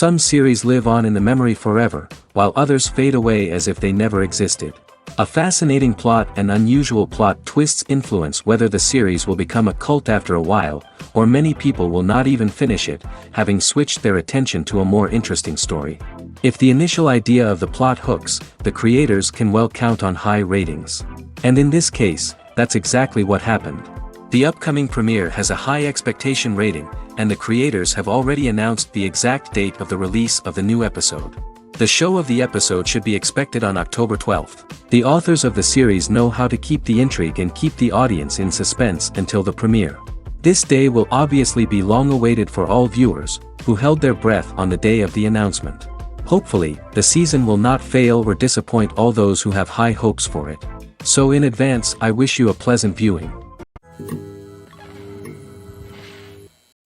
Some series live on in the memory forever, while others fade away as if they never existed. A fascinating plot and unusual plot twists influence whether the series will become a cult after a while, or many people will not even finish it, having switched their attention to a more interesting story. If the initial idea of the plot hooks, the creators can well count on high ratings. And in this case, that's exactly what happened. The upcoming premiere has a high expectation rating, and the creators have already announced the exact date of the release of the new episode. The show of the episode should be expected on October 12th. The authors of the series know how to keep the intrigue and keep the audience in suspense until the premiere. This day will obviously be long awaited for all viewers, who held their breath on the day of the announcement. Hopefully, the season will not fail or disappoint all those who have high hopes for it. So in advance, I wish you a pleasant viewing.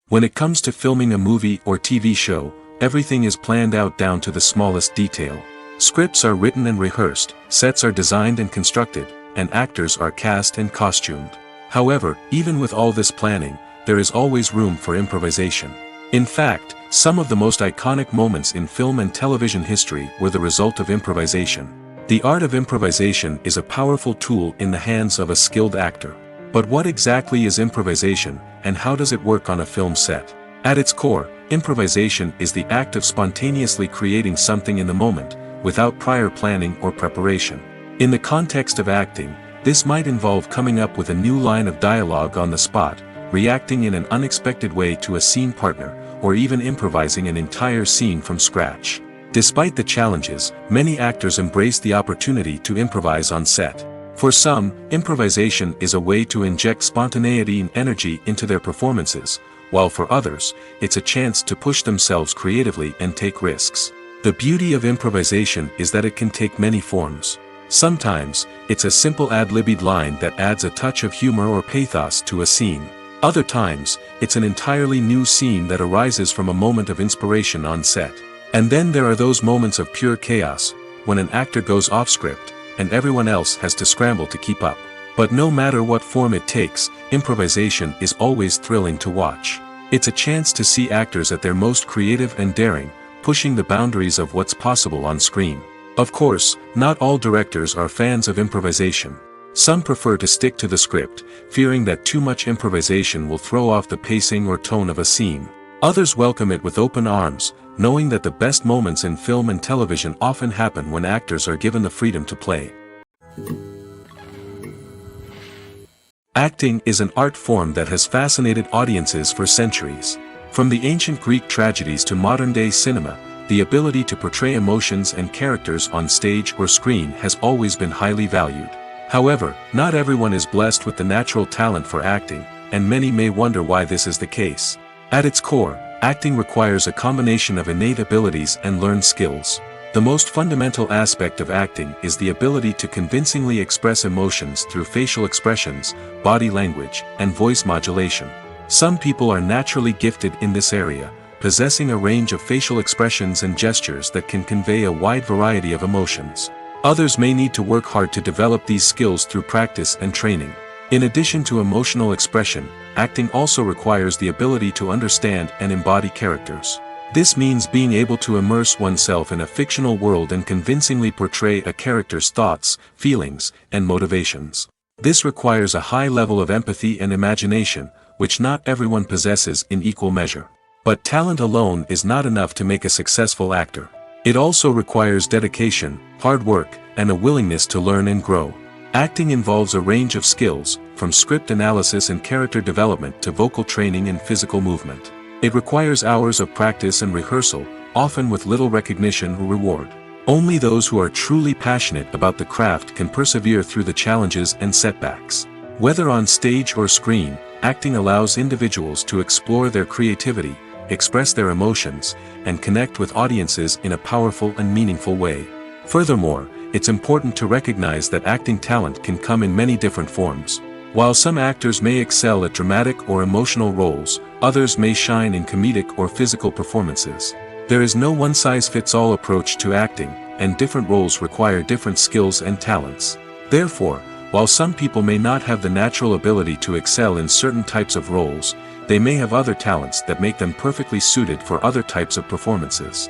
When it comes to filming a movie or TV show, everything is planned out down to the smallest detail. Scripts are written and rehearsed, sets are designed and constructed, and actors are cast and costumed. However, even with all this planning, there is always room for improvisation. In fact, some of the most iconic moments in film and television history were the result of improvisation. The art of improvisation is a powerful tool in the hands of a skilled actor. But what exactly is improvisation, and how does it work on a film set? At its core, improvisation is the act of spontaneously creating something in the moment, without prior planning or preparation. In the context of acting, this might involve coming up with a new line of dialogue on the spot, reacting in an unexpected way to a scene partner, or even improvising an entire scene from scratch. Despite the challenges, many actors embrace the opportunity to improvise on set. For some, improvisation is a way to inject spontaneity and energy into their performances, while for others, it's a chance to push themselves creatively and take risks. The beauty of improvisation is that it can take many forms. Sometimes, it's a simple ad-libbed line that adds a touch of humor or pathos to a scene. Other times, it's an entirely new scene that arises from a moment of inspiration on set. And then there are those moments of pure chaos, when an actor goes off script, and everyone else has to scramble to keep up. But no matter what form it takes, improvisation is always thrilling to watch. It's a chance to see actors at their most creative and daring, pushing the boundaries of what's possible on screen. Of course, not all directors are fans of improvisation. Some prefer to stick to the script, fearing that too much improvisation will throw off the pacing or tone of a scene. Others welcome it with open arms, knowing that the best moments in film and television often happen when actors are given the freedom to play. Acting is an art form that has fascinated audiences for centuries. From the ancient Greek tragedies to modern-day cinema, the ability to portray emotions and characters on stage or screen has always been highly valued. However, not everyone is blessed with the natural talent for acting, and many may wonder why this is the case. At its core, acting requires a combination of innate abilities and learned skills. The most fundamental aspect of acting is the ability to convincingly express emotions through facial expressions, body language, and voice modulation. Some people are naturally gifted in this area, possessing a range of facial expressions and gestures that can convey a wide variety of emotions. Others may need to work hard to develop these skills through practice and training. In addition to emotional expression, acting also requires the ability to understand and embody characters. This means being able to immerse oneself in a fictional world and convincingly portray a character's thoughts, feelings, and motivations. This requires a high level of empathy and imagination, which not everyone possesses in equal measure. But talent alone is not enough to make a successful actor. It also requires dedication, hard work, and a willingness to learn and grow. Acting involves a range of skills, from script analysis and character development to vocal training and physical movement. It requires hours of practice and rehearsal, often with little recognition or reward. Only those who are truly passionate about the craft can persevere through the challenges and setbacks. Whether on stage or screen, acting allows individuals to explore their creativity, express their emotions, and connect with audiences in a powerful and meaningful way. Furthermore, it's important to recognize that acting talent can come in many different forms. While some actors may excel at dramatic or emotional roles, others may shine in comedic or physical performances. There is no one-size-fits-all approach to acting, and different roles require different skills and talents. Therefore, while some people may not have the natural ability to excel in certain types of roles, they may have other talents that make them perfectly suited for other types of performances.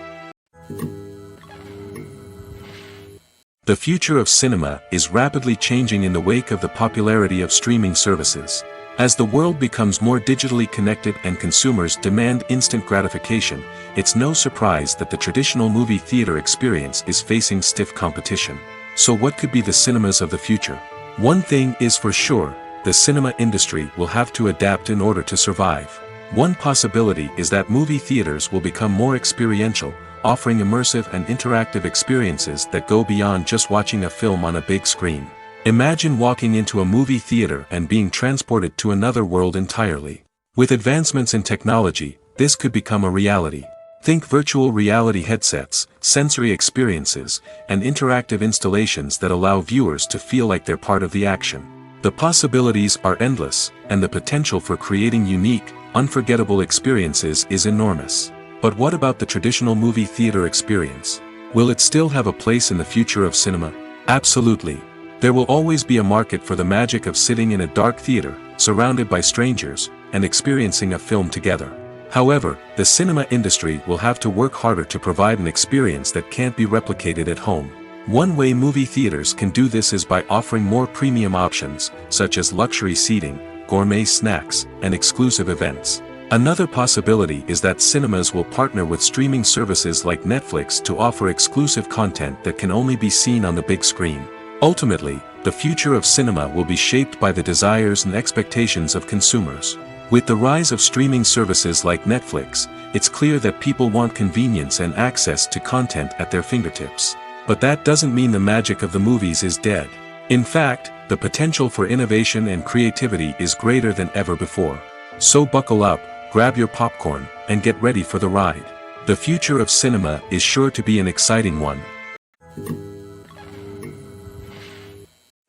The future of cinema is rapidly changing in the wake of the popularity of streaming services. As the world becomes more digitally connected and consumers demand instant gratification, it's no surprise that the traditional movie theater experience is facing stiff competition. So what could be the cinemas of the future? One thing is for sure, the cinema industry will have to adapt in order to survive. One possibility is that movie theaters will become more experiential, offering immersive and interactive experiences that go beyond just watching a film on a big screen. Imagine walking into a movie theater and being transported to another world entirely. With advancements in technology, this could become a reality. Think virtual reality headsets, sensory experiences, and interactive installations that allow viewers to feel like they're part of the action. The possibilities are endless, and the potential for creating unique, unforgettable experiences is enormous. But what about the traditional movie theater experience? Will it still have a place in the future of cinema? Absolutely. There will always be a market for the magic of sitting in a dark theater, surrounded by strangers, and experiencing a film together. However, the cinema industry will have to work harder to provide an experience that can't be replicated at home. One way movie theaters can do this is by offering more premium options, such as luxury seating, gourmet snacks, and exclusive events. Another possibility is that cinemas will partner with streaming services like Netflix to offer exclusive content that can only be seen on the big screen. Ultimately, the future of cinema will be shaped by the desires and expectations of consumers. With the rise of streaming services like Netflix, it's clear that people want convenience and access to content at their fingertips. But that doesn't mean the magic of the movies is dead. In fact, the potential for innovation and creativity is greater than ever before. So buckle up, grab your popcorn, and get ready for the ride. The future of cinema is sure to be an exciting one.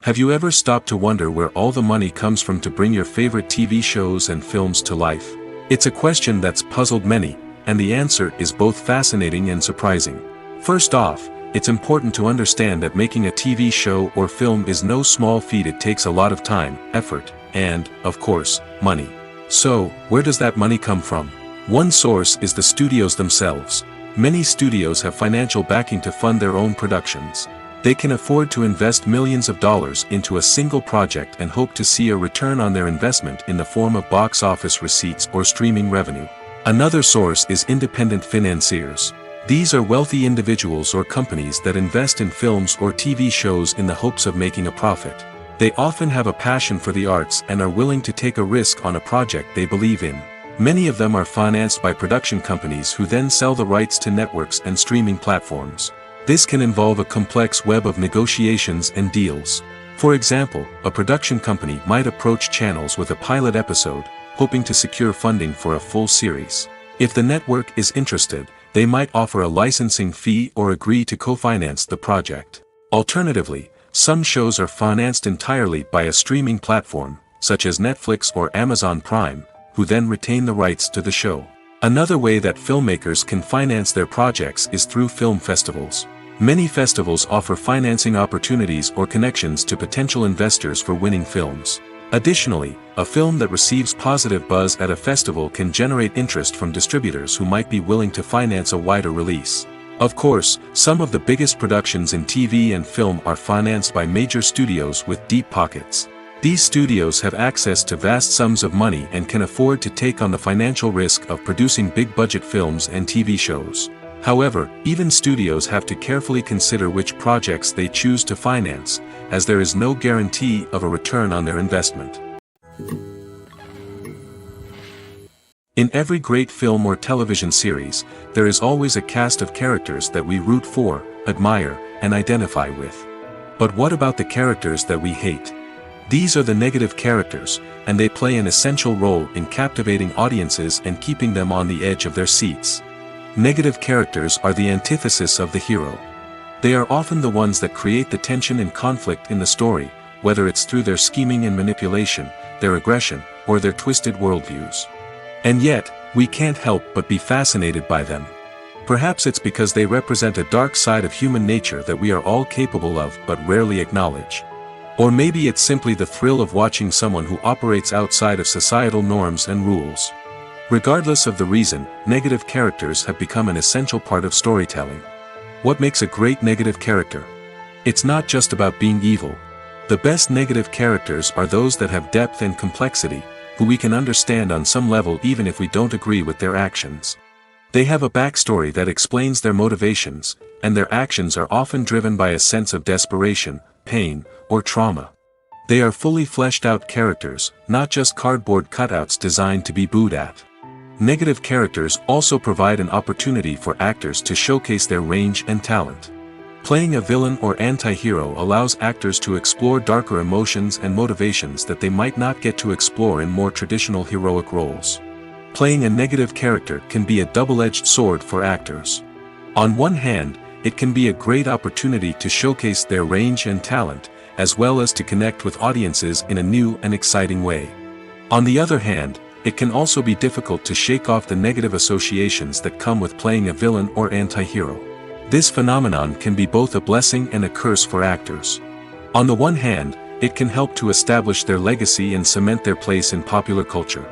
Have you ever stopped to wonder where all the money comes from to bring your favorite TV shows and films to life? It's a question that's puzzled many, and the answer is both fascinating and surprising. First off, it's important to understand that making a TV show or film is no small feat. It takes a lot of time, effort, and, of course, money. So, where does that money come from? One source is the studios themselves. Many studios have financial backing to fund their own productions. They can afford to invest millions of dollars into a single project and hope to see a return on their investment in the form of box office receipts or streaming revenue. Another source is independent financiers. These are wealthy individuals or companies that invest in films or TV shows in the hopes of making a profit. They often have a passion for the arts and are willing to take a risk on a project they believe in. Many of them are financed by production companies who then sell the rights to networks and streaming platforms. This can involve a complex web of negotiations and deals. For example, a production company might approach channels with a pilot episode, hoping to secure funding for a full series. If the network is interested, they might offer a licensing fee or agree to co-finance the project. Alternatively, some shows are financed entirely by a streaming platform, such as Netflix or Amazon Prime, who then retain the rights to the show. Another way that filmmakers can finance their projects is through film festivals. Many festivals offer financing opportunities or connections to potential investors for winning films. Additionally, a film that receives positive buzz at a festival can generate interest from distributors who might be willing to finance a wider release. Of course, some of the biggest productions in TV and film are financed by major studios with deep pockets. These studios have access to vast sums of money and can afford to take on the financial risk of producing big-budget films and TV shows. However, even studios have to carefully consider which projects they choose to finance, as there is no guarantee of a return on their investment. In every great film or television series, there is always a cast of characters that we root for, admire, and identify with. But what about the characters that we hate? These are the negative characters, and they play an essential role in captivating audiences and keeping them on the edge of their seats. Negative characters are the antithesis of the hero. They are often the ones that create the tension and conflict in the story, whether it's through their scheming and manipulation, their aggression, or their twisted worldviews. And yet, we can't help but be fascinated by them. Perhaps it's because they represent a dark side of human nature that we are all capable of but rarely acknowledge. Or maybe it's simply the thrill of watching someone who operates outside of societal norms and rules. Regardless of the reason, negative characters have become an essential part of storytelling. What makes a great negative character? It's not just about being evil. The best negative characters are those that have depth and complexity, who we can understand on some level even if we don't agree with their actions. They have a backstory that explains their motivations, and their actions are often driven by a sense of desperation, pain, or trauma. They are fully fleshed out characters, not just cardboard cutouts designed to be booed at. Negative characters also provide an opportunity for actors to showcase their range and talent. Playing a villain or anti-hero allows actors to explore darker emotions and motivations that they might not get to explore in more traditional heroic roles. Playing a negative character can be a double-edged sword for actors. On one hand, it can be a great opportunity to showcase their range and talent, as well as to connect with audiences in a new and exciting way. On the other hand, it can also be difficult to shake off the negative associations that come with playing a villain or anti-hero. This phenomenon can be both a blessing and a curse for actors. On the one hand, it can help to establish their legacy and cement their place in popular culture.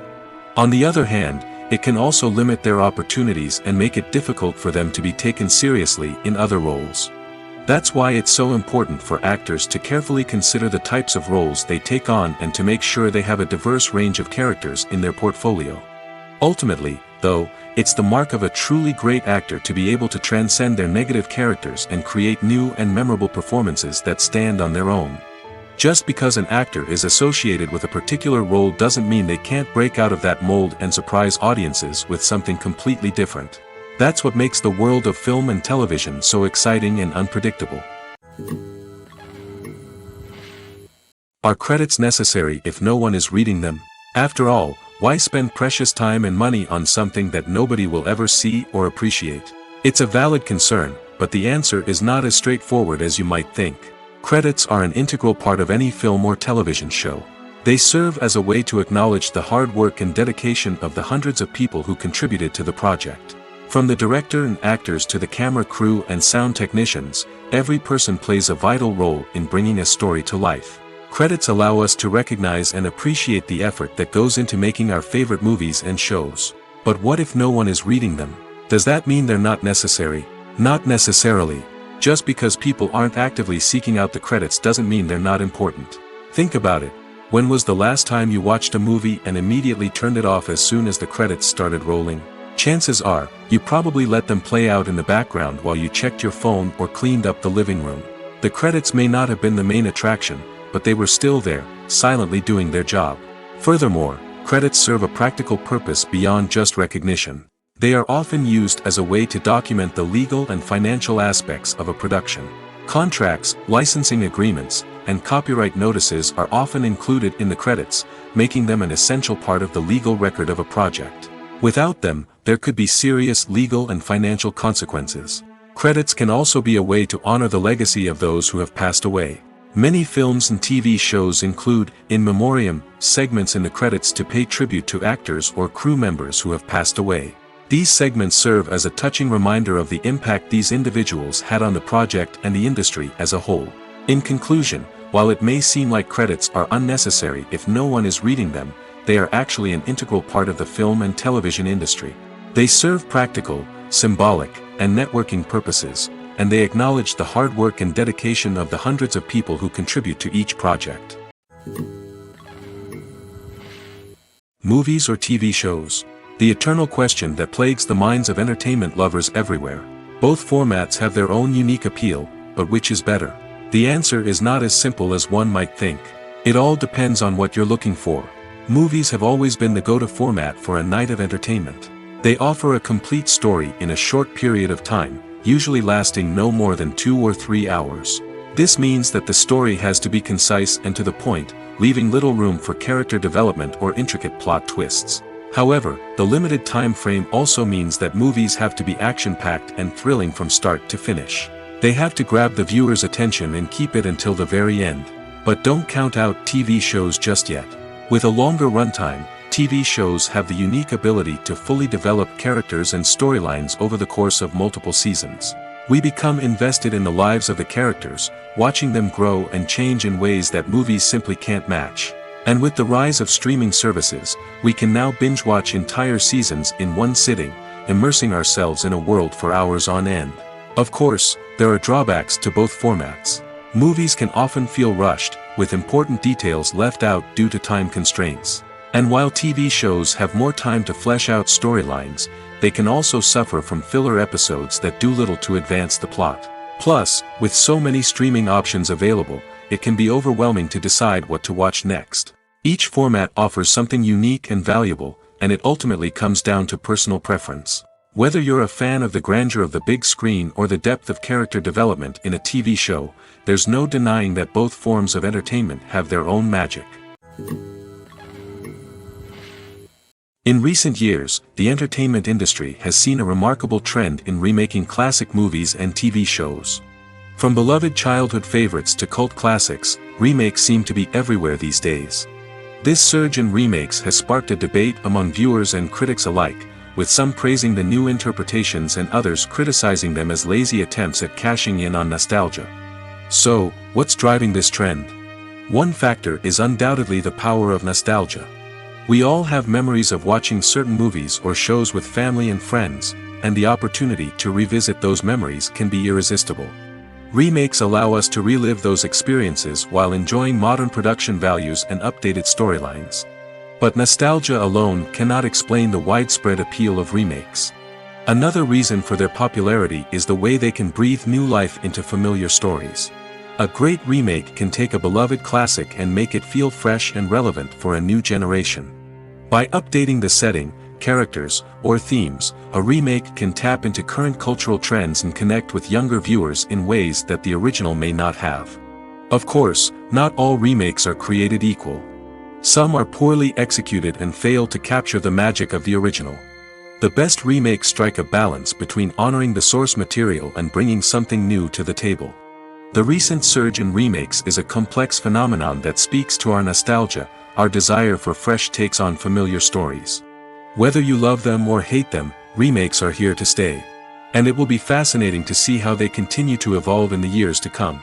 On the other hand, it can also limit their opportunities and make it difficult for them to be taken seriously in other roles. That's why it's so important for actors to carefully consider the types of roles they take on and to make sure they have a diverse range of characters in their portfolio. Ultimately, though, it's the mark of a truly great actor to be able to transcend their negative characters and create new and memorable performances that stand on their own. Just because an actor is associated with a particular role doesn't mean they can't break out of that mold and surprise audiences with something completely different. That's what makes the world of film and television so exciting and unpredictable. Are credits necessary if no one is reading them? After all, why spend precious time and money on something that nobody will ever see or appreciate? It's a valid concern, but the answer is not as straightforward as you might think. Credits are an integral part of any film or television show. They serve as a way to acknowledge the hard work and dedication of the hundreds of people who contributed to the project. From the director and actors to the camera crew and sound technicians, every person plays a vital role in bringing a story to life. Credits allow us to recognize and appreciate the effort that goes into making our favorite movies and shows. But what if no one is reading them? Does that mean they're not necessary? Not necessarily. Just because people aren't actively seeking out the credits doesn't mean they're not important. Think about it. When was the last time you watched a movie and immediately turned it off as soon as the credits started rolling? Chances are, you probably let them play out in the background while you checked your phone or cleaned up the living room. The credits may not have been the main attraction, but they were still there, silently doing their job. Furthermore, credits serve a practical purpose beyond just recognition. They are often used as a way to document the legal and financial aspects of a production. Contracts, licensing agreements, and copyright notices are often included in the credits, making them an essential part of the legal record of a project. Without them, there could be serious legal and financial consequences. Credits can also be a way to honor the legacy of those who have passed away. Many films and TV shows include, in memoriam, segments in the credits to pay tribute to actors or crew members who have passed away. These segments serve as a touching reminder of the impact these individuals had on the project and the industry as a whole. In conclusion, while it may seem like credits are unnecessary if no one is reading them, they are actually an integral part of the film and television industry. They serve practical, symbolic, and networking purposes, and they acknowledge the hard work and dedication of the hundreds of people who contribute to each project. Movies or TV shows? The eternal question that plagues the minds of entertainment lovers everywhere. Both formats have their own unique appeal, but which is better? The answer is not as simple as one might think. It all depends on what you're looking for. Movies have always been the go-to format for a night of entertainment. They offer a complete story in a short period of time, usually lasting no more than 2 or 3 hours. This means that the story has to be concise and to the point, leaving little room for character development or intricate plot twists. However, the limited time frame also means that movies have to be action-packed and thrilling from start to finish. They have to grab the viewer's attention and keep it until the very end. But don't count out TV shows just yet. With a longer runtime, TV shows have the unique ability to fully develop characters and storylines over the course of multiple seasons. We become invested in the lives of the characters, watching them grow and change in ways that movies simply can't match. And with the rise of streaming services, we can now binge-watch entire seasons in one sitting, immersing ourselves in a world for hours on end. Of course, there are drawbacks to both formats. Movies can often feel rushed, with important details left out due to time constraints. And while TV shows have more time to flesh out storylines, they can also suffer from filler episodes that do little to advance the plot. Plus, with so many streaming options available, it can be overwhelming to decide what to watch next. Each format offers something unique and valuable, and it ultimately comes down to personal preference. Whether you're a fan of the grandeur of the big screen or the depth of character development in a TV show, there's no denying that both forms of entertainment have their own magic. In recent years, the entertainment industry has seen a remarkable trend in remaking classic movies and TV shows. From beloved childhood favorites to cult classics, remakes seem to be everywhere these days. This surge in remakes has sparked a debate among viewers and critics alike, with some praising the new interpretations and others criticizing them as lazy attempts at cashing in on nostalgia. So, what's driving this trend? One factor is undoubtedly the power of nostalgia. We all have memories of watching certain movies or shows with family and friends, and the opportunity to revisit those memories can be irresistible. Remakes allow us to relive those experiences while enjoying modern production values and updated storylines. But nostalgia alone cannot explain the widespread appeal of remakes. Another reason for their popularity is the way they can breathe new life into familiar stories. A great remake can take a beloved classic and make it feel fresh and relevant for a new generation. By updating the setting, characters, or themes, a remake can tap into current cultural trends and connect with younger viewers in ways that the original may not have. Of course, not all remakes are created equal. Some are poorly executed and fail to capture the magic of the original. The best remakes strike a balance between honoring the source material and bringing something new to the table. The recent surge in remakes is a complex phenomenon that speaks to our nostalgia, our desire for fresh takes on familiar stories. Whether you love them or hate them, remakes are here to stay. And it will be fascinating to see how they continue to evolve in the years to come.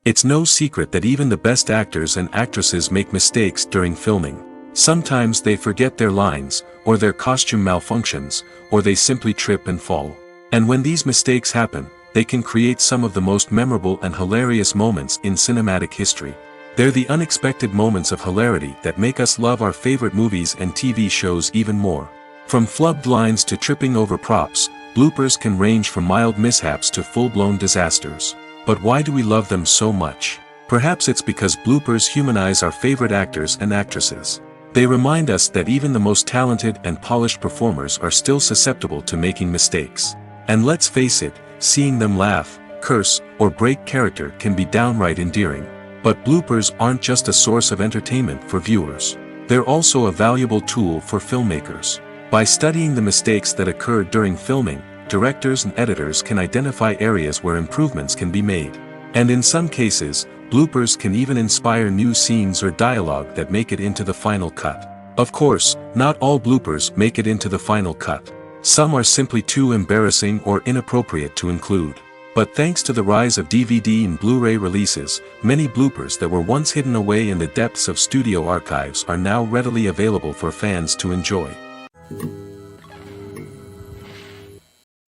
It's no secret that even the best actors and actresses make mistakes during filming. Sometimes they forget their lines, or their costume malfunctions, or they simply trip and fall. And when these mistakes happen, they can create some of the most memorable and hilarious moments in cinematic history. They're the unexpected moments of hilarity that make us love our favorite movies and TV shows even more. From flubbed lines to tripping over props, bloopers can range from mild mishaps to full-blown disasters. But why do we love them so much? Perhaps it's because bloopers humanize our favorite actors and actresses. They remind us that even the most talented and polished performers are still susceptible to making mistakes. And let's face it, seeing them laugh, curse, or break character can be downright endearing. But bloopers aren't just a source of entertainment for viewers. They're also a valuable tool for filmmakers. By studying the mistakes that occurred during filming, directors and editors can identify areas where improvements can be made. And in some cases, bloopers can even inspire new scenes or dialogue that make it into the final cut. Of course, not all bloopers make it into the final cut. Some are simply too embarrassing or inappropriate to include. But thanks to the rise of DVD and Blu-ray releases, many bloopers that were once hidden away in the depths of studio archives are now readily available for fans to enjoy.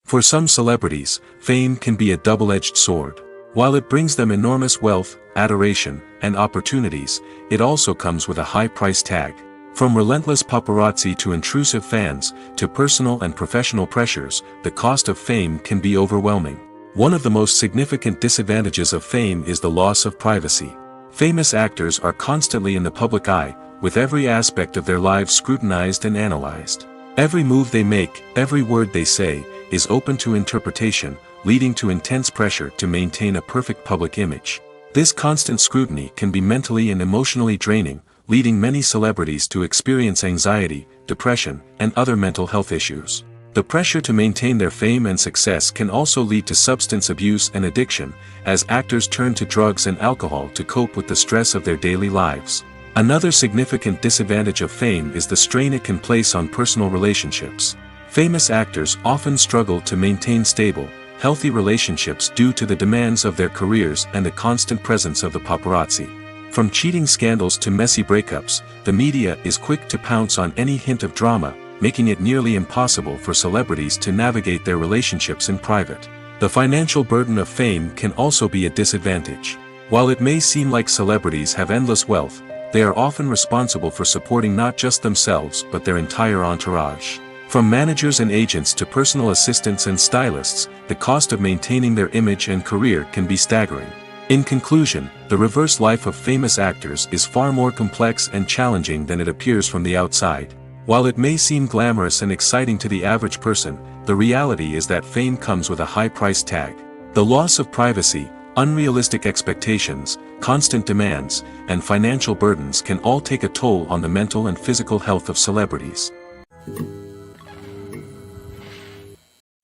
For some celebrities, fame can be a double-edged sword. While it brings them enormous wealth, adoration, and opportunities, it also comes with a high price tag. From relentless paparazzi to intrusive fans, to personal and professional pressures, the cost of fame can be overwhelming. One of the most significant disadvantages of fame is the loss of privacy. Famous actors are constantly in the public eye, with every aspect of their lives scrutinized and analyzed. Every move they make, every word they say, is open to interpretation, leading to intense pressure to maintain a perfect public image. This constant scrutiny can be mentally and emotionally draining, leading many celebrities to experience anxiety, depression, and other mental health issues. The pressure to maintain their fame and success can also lead to substance abuse and addiction, as actors turn to drugs and alcohol to cope with the stress of their daily lives. Another significant disadvantage of fame is the strain it can place on personal relationships. Famous actors often struggle to maintain stable, healthy relationships due to the demands of their careers and the constant presence of the paparazzi. From cheating scandals to messy breakups, the media is quick to pounce on any hint of drama, making it nearly impossible for celebrities to navigate their relationships in private. The financial burden of fame can also be a disadvantage. While it may seem like celebrities have endless wealth, they are often responsible for supporting not just themselves but their entire entourage. From managers and agents to personal assistants and stylists, the cost of maintaining their image and career can be staggering. In conclusion, the reverse life of famous actors is far more complex and challenging than it appears from the outside. While it may seem glamorous and exciting to the average person, the reality is that fame comes with a high price tag. The loss of privacy, unrealistic expectations, constant demands, and financial burdens can all take a toll on the mental and physical health of celebrities.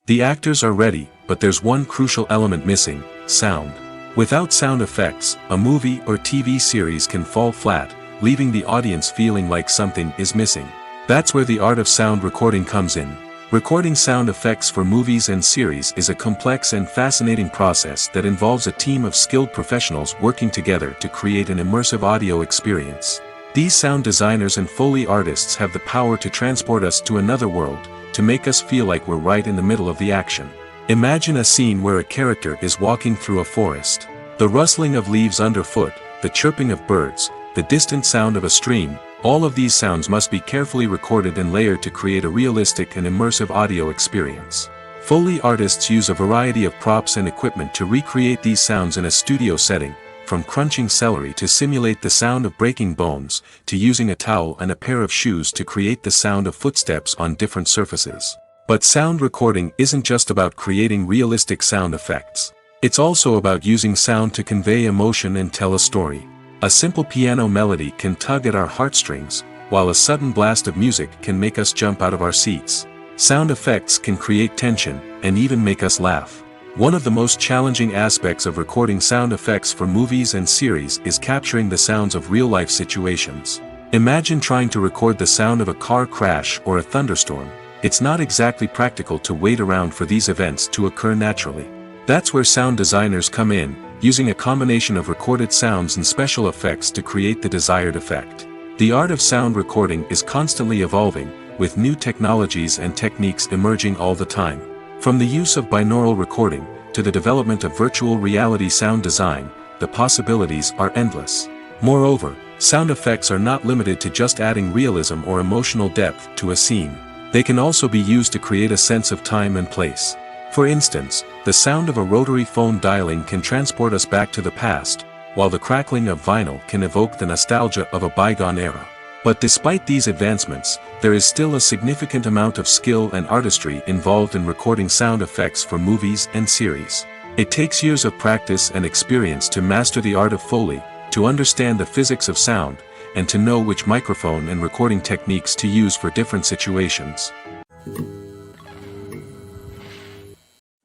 The actors are ready, but there's one crucial element missing: sound. Without sound effects, a movie or TV series can fall flat, leaving the audience feeling like something is missing. That's where the art of sound recording comes in. Recording sound effects for movies and series is a complex and fascinating process that involves a team of skilled professionals working together to create an immersive audio experience. These sound designers and Foley artists have the power to transport us to another world, to make us feel like we're right in the middle of the action. Imagine a scene where a character is walking through a forest. The rustling of leaves underfoot, the chirping of birds, the distant sound of a stream, all of these sounds must be carefully recorded and layered to create a realistic and immersive audio experience. Foley artists use a variety of props and equipment to recreate these sounds in a studio setting, from crunching celery to simulate the sound of breaking bones, to using a towel and a pair of shoes to create the sound of footsteps on different surfaces. But sound recording isn't just about creating realistic sound effects. It's also about using sound to convey emotion and tell a story. A simple piano melody can tug at our heartstrings, while a sudden blast of music can make us jump out of our seats. Sound effects can create tension, and even make us laugh. One of the most challenging aspects of recording sound effects for movies and series is capturing the sounds of real-life situations. Imagine trying to record the sound of a car crash or a thunderstorm. It's not exactly practical to wait around for these events to occur naturally. That's where sound designers come in, using a combination of recorded sounds and special effects to create the desired effect. The art of sound recording is constantly evolving, with new technologies and techniques emerging all the time. From the use of binaural recording, to the development of virtual reality sound design, the possibilities are endless. Moreover, sound effects are not limited to just adding realism or emotional depth to a scene. They can also be used to create a sense of time and place. For instance, the sound of a rotary phone dialing can transport us back to the past, while the crackling of vinyl can evoke the nostalgia of a bygone era. But despite these advancements, there is still a significant amount of skill and artistry involved in recording sound effects for movies and series. It takes years of practice and experience to master the art of Foley, to understand the physics of sound, and to know which microphone and recording techniques to use for different situations.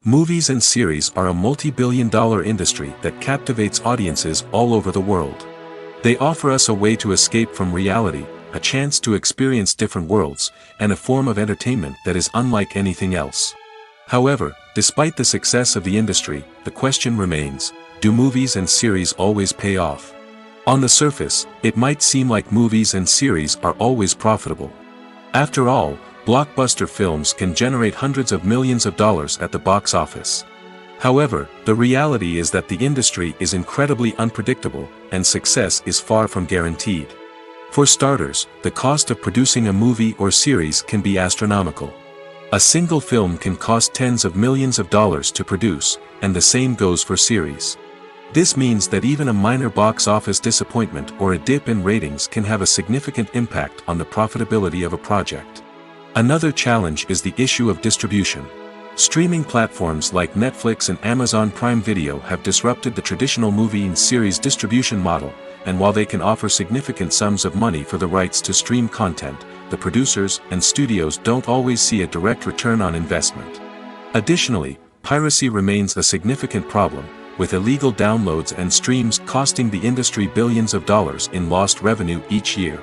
Movies and series are a multi-billion-dollar industry that captivates audiences all over the world. They offer us a way to escape from reality, a chance to experience different worlds, and a form of entertainment that is unlike anything else. However, despite the success of the industry, the question remains: do movies and series always pay off? On the surface, it might seem like movies and series are always profitable. After all, blockbuster films can generate hundreds of millions of dollars at the box office. However, the reality is that the industry is incredibly unpredictable, and success is far from guaranteed. For starters, the cost of producing a movie or series can be astronomical. A single film can cost tens of millions of dollars to produce, and the same goes for series. This means that even a minor box office disappointment or a dip in ratings can have a significant impact on the profitability of a project. Another challenge is the issue of distribution. Streaming platforms like Netflix and Amazon Prime Video have disrupted the traditional movie and series distribution model, and while they can offer significant sums of money for the rights to stream content, the producers and studios don't always see a direct return on investment. Additionally, piracy remains a significant problem, with illegal downloads and streams costing the industry billions of dollars in lost revenue each year.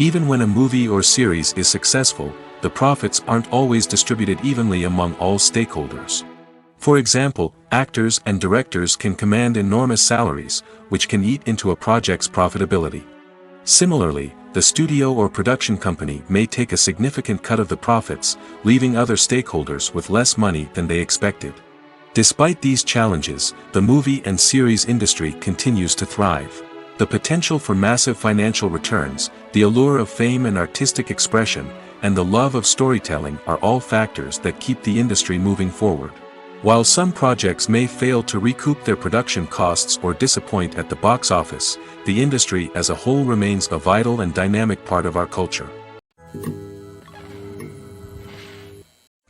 Even when a movie or series is successful, the profits aren't always distributed evenly among all stakeholders. For example, actors and directors can command enormous salaries, which can eat into a project's profitability. Similarly, the studio or production company may take a significant cut of the profits, leaving other stakeholders with less money than they expected. Despite these challenges, the movie and series industry continues to thrive. The potential for massive financial returns, the allure of fame and artistic expression, and the love of storytelling are all factors that keep the industry moving forward. While some projects may fail to recoup their production costs or disappoint at the box office, the industry as a whole remains a vital and dynamic part of our culture.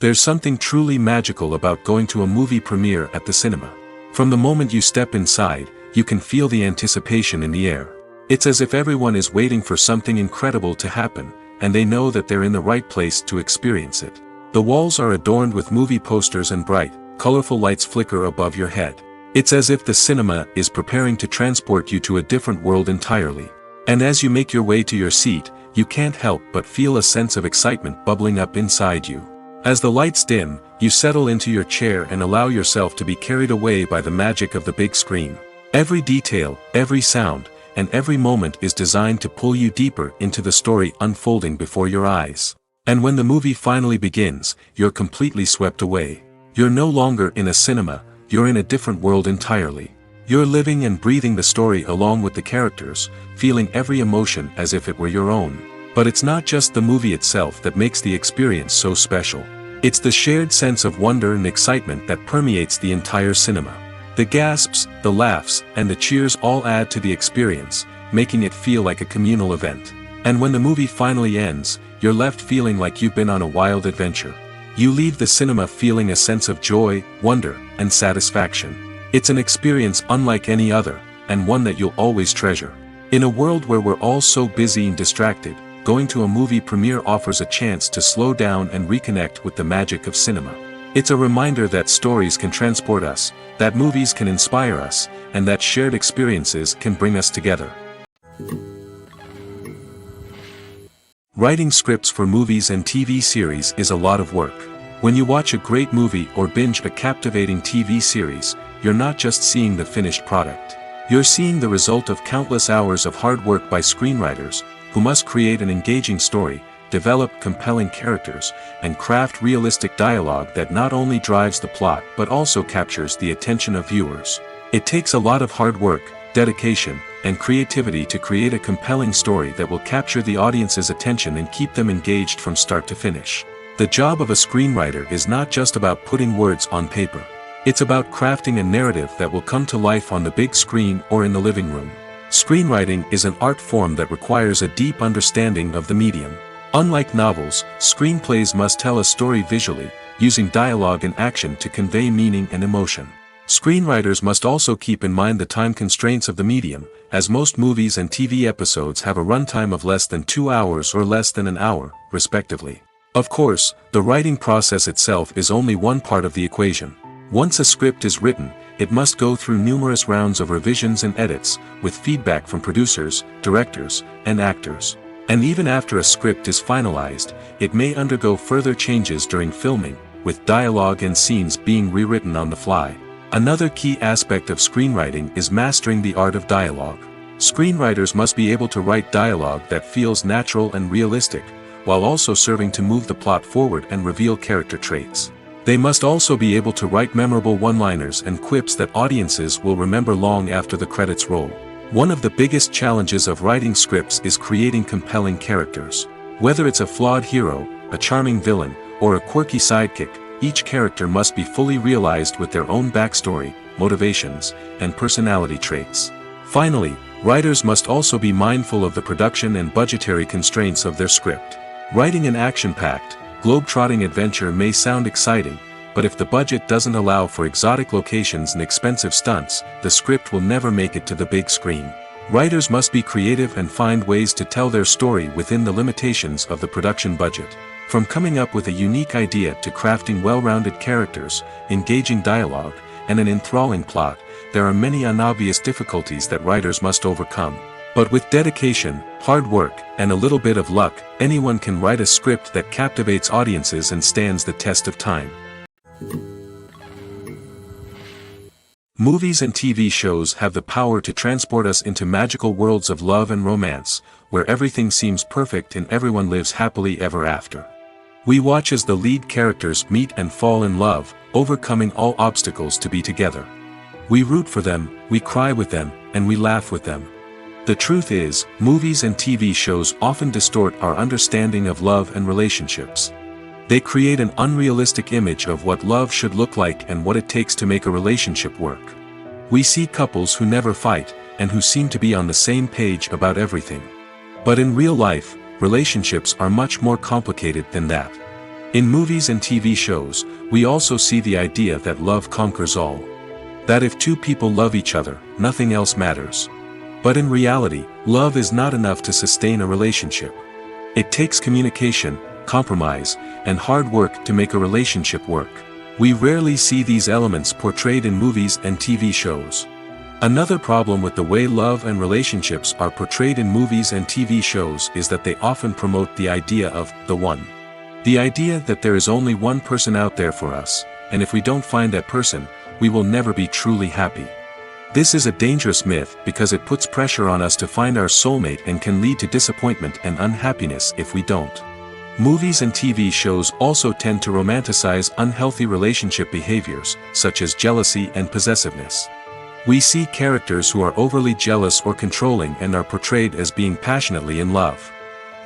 There's something truly magical about going to a movie premiere at the cinema. From the moment you step inside, you can feel the anticipation in the air. It's as if everyone is waiting for something incredible to happen, and they know that they're in the right place to experience it. The walls are adorned with movie posters and bright, colorful lights flicker above your head. It's as if the cinema is preparing to transport you to a different world entirely. And as you make your way to your seat, you can't help but feel a sense of excitement bubbling up inside you. As the lights dim, you settle into your chair and allow yourself to be carried away by the magic of the big screen. Every detail, every sound, and every moment is designed to pull you deeper into the story unfolding before your eyes. And when the movie finally begins, you're completely swept away. You're no longer in a cinema, you're in a different world entirely. You're living and breathing the story along with the characters, feeling every emotion as if it were your own. But it's not just the movie itself that makes the experience so special. It's the shared sense of wonder and excitement that permeates the entire cinema. The gasps, the laughs, and the cheers all add to the experience, making it feel like a communal event. And when the movie finally ends, you're left feeling like you've been on a wild adventure. You leave the cinema feeling a sense of joy, wonder, and satisfaction. It's an experience unlike any other, and one that you'll always treasure. In a world where we're all so busy and distracted, going to a movie premiere offers a chance to slow down and reconnect with the magic of cinema. It's a reminder that stories can transport us, that movies can inspire us, and that shared experiences can bring us together. Writing scripts for movies and TV series is a lot of work. When you watch a great movie or binge a captivating TV series, you're not just seeing the finished product. You're seeing the result of countless hours of hard work by screenwriters, who must create an engaging story, develop compelling characters, and craft realistic dialogue that not only drives the plot but also captures the attention of viewers. It takes a lot of hard work, dedication, and creativity to create a compelling story that will capture the audience's attention and keep them engaged from start to finish. The job of a screenwriter is not just about putting words on paper. It's about crafting a narrative that will come to life on the big screen or in the living room. Screenwriting is an art form that requires a deep understanding of the medium. Unlike novels, screenplays must tell a story visually, using dialogue and action to convey meaning and emotion. Screenwriters must also keep in mind the time constraints of the medium, as most movies and TV episodes have a runtime of less than 2 hours or less than an hour, respectively. Of course, the writing process itself is only one part of the equation. Once a script is written, it must go through numerous rounds of revisions and edits, with feedback from producers, directors, and actors. And even after a script is finalized, it may undergo further changes during filming, with dialogue and scenes being rewritten on the fly. Another key aspect of screenwriting is mastering the art of dialogue. Screenwriters must be able to write dialogue that feels natural and realistic, while also serving to move the plot forward and reveal character traits. They must also be able to write memorable one-liners and quips that audiences will remember long after the credits roll. One of the biggest challenges of writing scripts is creating compelling characters. Whether it's a flawed hero, a charming villain, or a quirky sidekick, each character must be fully realized with their own backstory, motivations, and personality traits. Finally, writers must also be mindful of the production and budgetary constraints of their script. Writing an action-packed, globe-trotting adventure may sound exciting, but if the budget doesn't allow for exotic locations and expensive stunts, the script will never make it to the big screen. Writers must be creative and find ways to tell their story within the limitations of the production budget. From coming up with a unique idea to crafting well-rounded characters, engaging dialogue, and an enthralling plot, there are many unobvious difficulties that writers must overcome. But with dedication, hard work, and a little bit of luck, anyone can write a script that captivates audiences and stands the test of time. Movies and TV shows have the power to transport us into magical worlds of love and romance, where everything seems perfect and everyone lives happily ever after. We watch as the lead characters meet and fall in love, overcoming all obstacles to be together. We root for them, we cry with them, and we laugh with them. The truth is, movies and TV shows often distort our understanding of love and relationships. They create an unrealistic image of what love should look like and what it takes to make a relationship work. We see couples who never fight, and who seem to be on the same page about everything. But in real life, relationships are much more complicated than that. In movies and TV shows, we also see the idea that love conquers all. That if two people love each other, nothing else matters. But in reality, love is not enough to sustain a relationship. It takes communication, compromise, and hard work to make a relationship work. We rarely see these elements portrayed in movies and TV shows. Another problem with the way love and relationships are portrayed in movies and TV shows is that they often promote the idea of the one. The idea that there is only one person out there for us, and if we don't find that person, we will never be truly happy. This is a dangerous myth because it puts pressure on us to find our soulmate and can lead to disappointment and unhappiness if we don't. Movies and TV shows also tend to romanticize unhealthy relationship behaviors, such as jealousy and possessiveness. We see characters who are overly jealous or controlling and are portrayed as being passionately in love.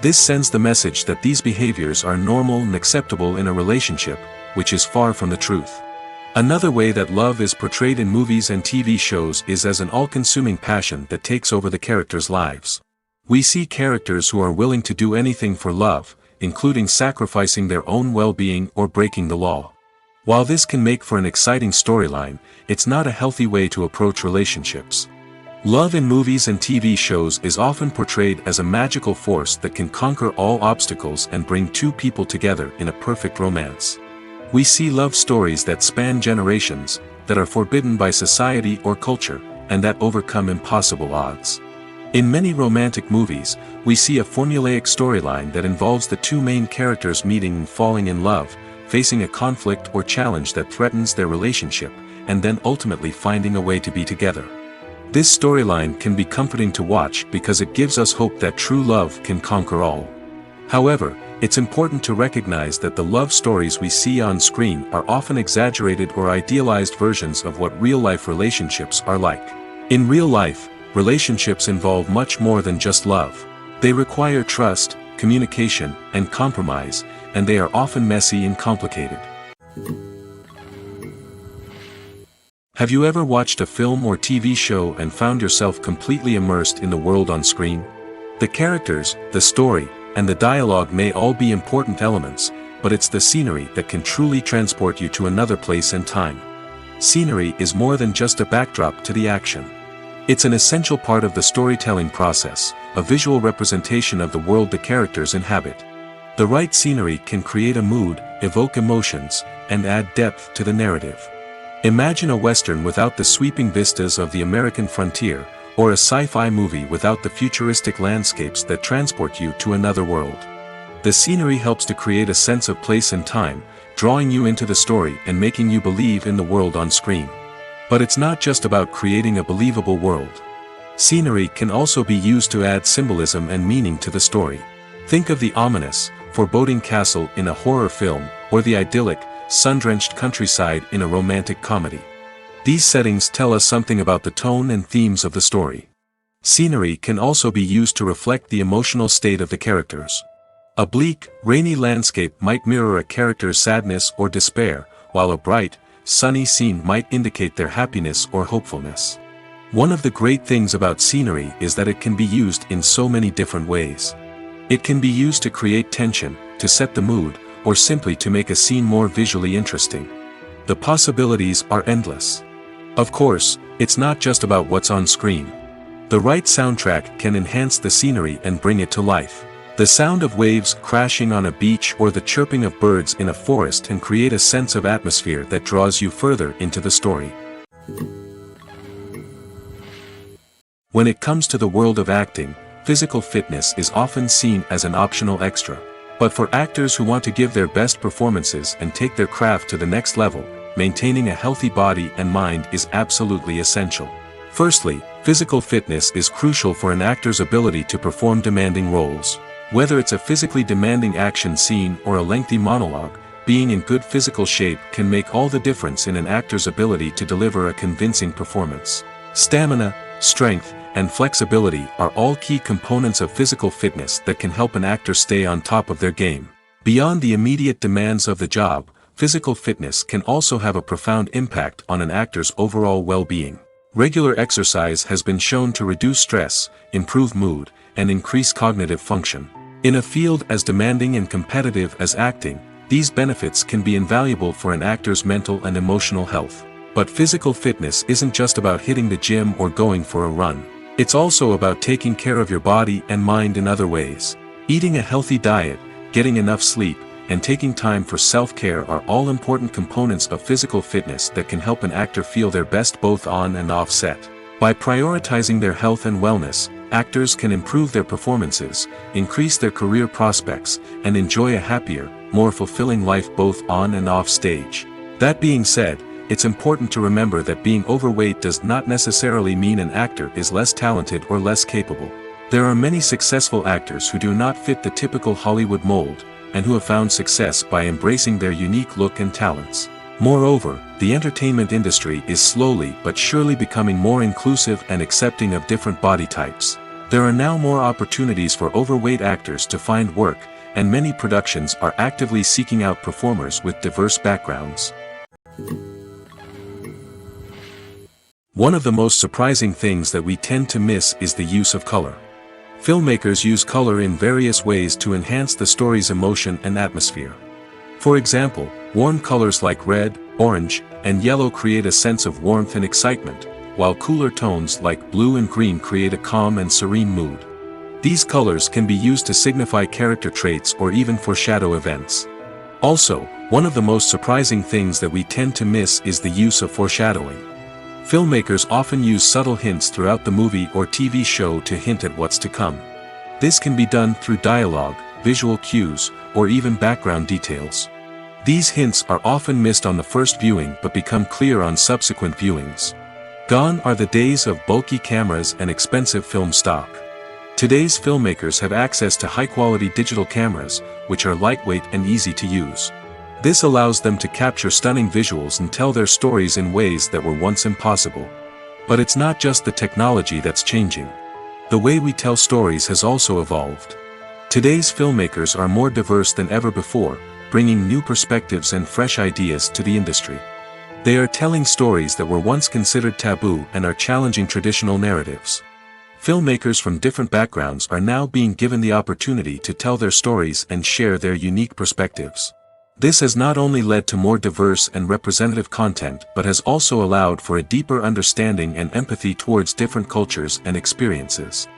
This sends the message that these behaviors are normal and acceptable in a relationship, which is far from the truth. Another way that love is portrayed in movies and TV shows is as an all-consuming passion that takes over the characters' lives. We see characters who are willing to do anything for love, including sacrificing their own well-being or breaking the law. While this can make for an exciting storyline, it's not a healthy way to approach relationships. Love in movies and TV shows is often portrayed as a magical force that can conquer all obstacles and bring two people together in a perfect romance. We see love stories that span generations, that are forbidden by society or culture, and that overcome impossible odds. In many romantic movies, we see a formulaic storyline that involves the two main characters meeting and falling in love, facing a conflict or challenge that threatens their relationship, and then ultimately finding a way to be together. This storyline can be comforting to watch because it gives us hope that true love can conquer all. However, it's important to recognize that the love stories we see on screen are often exaggerated or idealized versions of what real-life relationships are like. In real life, relationships involve much more than just love. They require trust, communication, and compromise, and they are often messy and complicated. Have you ever watched a film or TV show and found yourself completely immersed in the world on screen? The characters, the story, and the dialogue may all be important elements, but it's the scenery that can truly transport you to another place and time. Scenery is more than just a backdrop to the action. It's an essential part of the storytelling process, a visual representation of the world the characters inhabit. The right scenery can create a mood, evoke emotions, and add depth to the narrative. Imagine a Western without the sweeping vistas of the American frontier, or a sci-fi movie without the futuristic landscapes that transport you to another world. The scenery helps to create a sense of place and time, drawing you into the story and making you believe in the world on screen. But it's not just about creating a believable world. Scenery can also be used to add symbolism and meaning to the story. Think of the ominous, foreboding castle in a horror film, or the idyllic, sun-drenched countryside in a romantic comedy. These settings tell us something about the tone and themes of the story. Scenery can also be used to reflect the emotional state of the characters. A bleak, rainy landscape might mirror a character's sadness or despair, while a bright, sunny scene might indicate their happiness or hopefulness. One of the great things about scenery is that it can be used in so many different ways. It can be used to create tension, to set the mood, or simply to make a scene more visually interesting. The possibilities are endless. Of course, it's not just about what's on screen. The right soundtrack can enhance the scenery and bring it to life. The sound of waves crashing on a beach or the chirping of birds in a forest can create a sense of atmosphere that draws you further into the story. When it comes to the world of acting, physical fitness is often seen as an optional extra. But for actors who want to give their best performances and take their craft to the next level, maintaining a healthy body and mind is absolutely essential. Firstly, physical fitness is crucial for an actor's ability to perform demanding roles. Whether it's a physically demanding action scene or a lengthy monologue, being in good physical shape can make all the difference in an actor's ability to deliver a convincing performance. Stamina, strength, and flexibility are all key components of physical fitness that can help an actor stay on top of their game. Beyond the immediate demands of the job, physical fitness can also have a profound impact on an actor's overall well-being. Regular exercise has been shown to reduce stress, improve mood, and increase cognitive function. In a field as demanding and competitive as acting, these benefits can be invaluable for an actor's mental and emotional health. But physical fitness isn't just about hitting the gym or going for a run. It's also about taking care of your body and mind in other ways. Eating a healthy diet, getting enough sleep, and taking time for self-care are all important components of physical fitness that can help an actor feel their best both on and off set. By prioritizing their health and wellness, actors can improve their performances, increase their career prospects, and enjoy a happier, more fulfilling life both on and off stage. That being said, it's important to remember that being overweight does not necessarily mean an actor is less talented or less capable. There are many successful actors who do not fit the typical Hollywood mold, and who have found success by embracing their unique look and talents. Moreover, the entertainment industry is slowly but surely becoming more inclusive and accepting of different body types. There are now more opportunities for overweight actors to find work, and many productions are actively seeking out performers with diverse backgrounds. One of the most surprising things that we tend to miss is the use of color. Filmmakers use color in various ways to enhance the story's emotion and atmosphere. For example, warm colors like red, orange, and yellow create a sense of warmth and excitement, while cooler tones like blue and green create a calm and serene mood. These colors can be used to signify character traits or even foreshadow events. Also, one of the most surprising things that we tend to miss is the use of foreshadowing. Filmmakers often use subtle hints throughout the movie or TV show to hint at what's to come. This can be done through dialogue, visual cues, or even background details. These hints are often missed on the first viewing but become clear on subsequent viewings. Gone are the days of bulky cameras and expensive film stock. Today's filmmakers have access to high-quality digital cameras, which are lightweight and easy to use. This allows them to capture stunning visuals and tell their stories in ways that were once impossible. But it's not just the technology that's changing. The way we tell stories has also evolved. Today's filmmakers are more diverse than ever before, bringing new perspectives and fresh ideas to the industry. They are telling stories that were once considered taboo and are challenging traditional narratives. Filmmakers from different backgrounds are now being given the opportunity to tell their stories and share their unique perspectives. This has not only led to more diverse and representative content but has also allowed for a deeper understanding and empathy towards different cultures and experiences.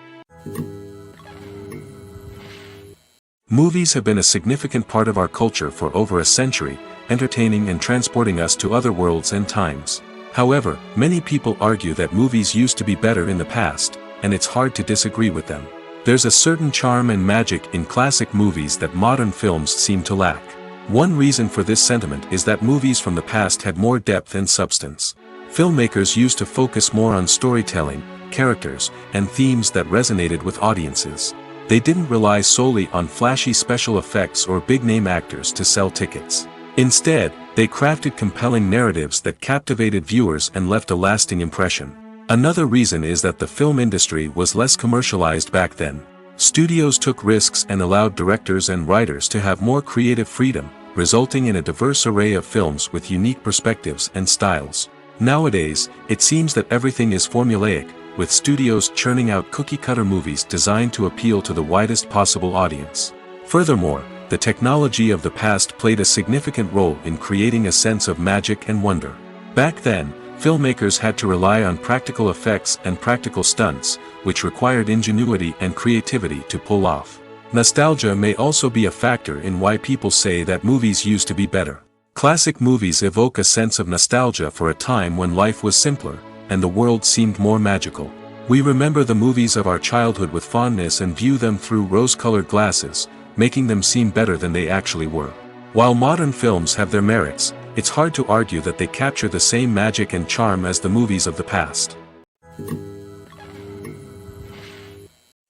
Movies have been a significant part of our culture for over a century, entertaining and transporting us to other worlds and times. However, many people argue that movies used to be better in the past, and it's hard to disagree with them. There's a certain charm and magic in classic movies that modern films seem to lack. One reason for this sentiment is that movies from the past had more depth and substance. Filmmakers used to focus more on storytelling, characters, and themes that resonated with audiences. They didn't rely solely on flashy special effects or big-name actors to sell tickets. Instead, They crafted compelling narratives that captivated viewers and left a lasting impression. Another reason is that the film industry was less commercialized back then. Studios took risks and allowed directors and writers to have more creative freedom, resulting in a diverse array of films with unique perspectives and styles. Nowadays, it seems that everything is formulaic, with studios churning out cookie-cutter movies designed to appeal to the widest possible audience. Furthermore, the technology of the past played a significant role in creating a sense of magic and wonder. Back then, filmmakers had to rely on practical effects and practical stunts, which required ingenuity and creativity to pull off. Nostalgia may also be a factor in why people say that movies used to be better. Classic movies evoke a sense of nostalgia for a time when life was simpler, and the world seemed more magical. We remember the movies of our childhood with fondness and view them through rose-colored glasses, making them seem better than they actually were. While modern films have their merits, it's hard to argue that they capture the same magic and charm as the movies of the past.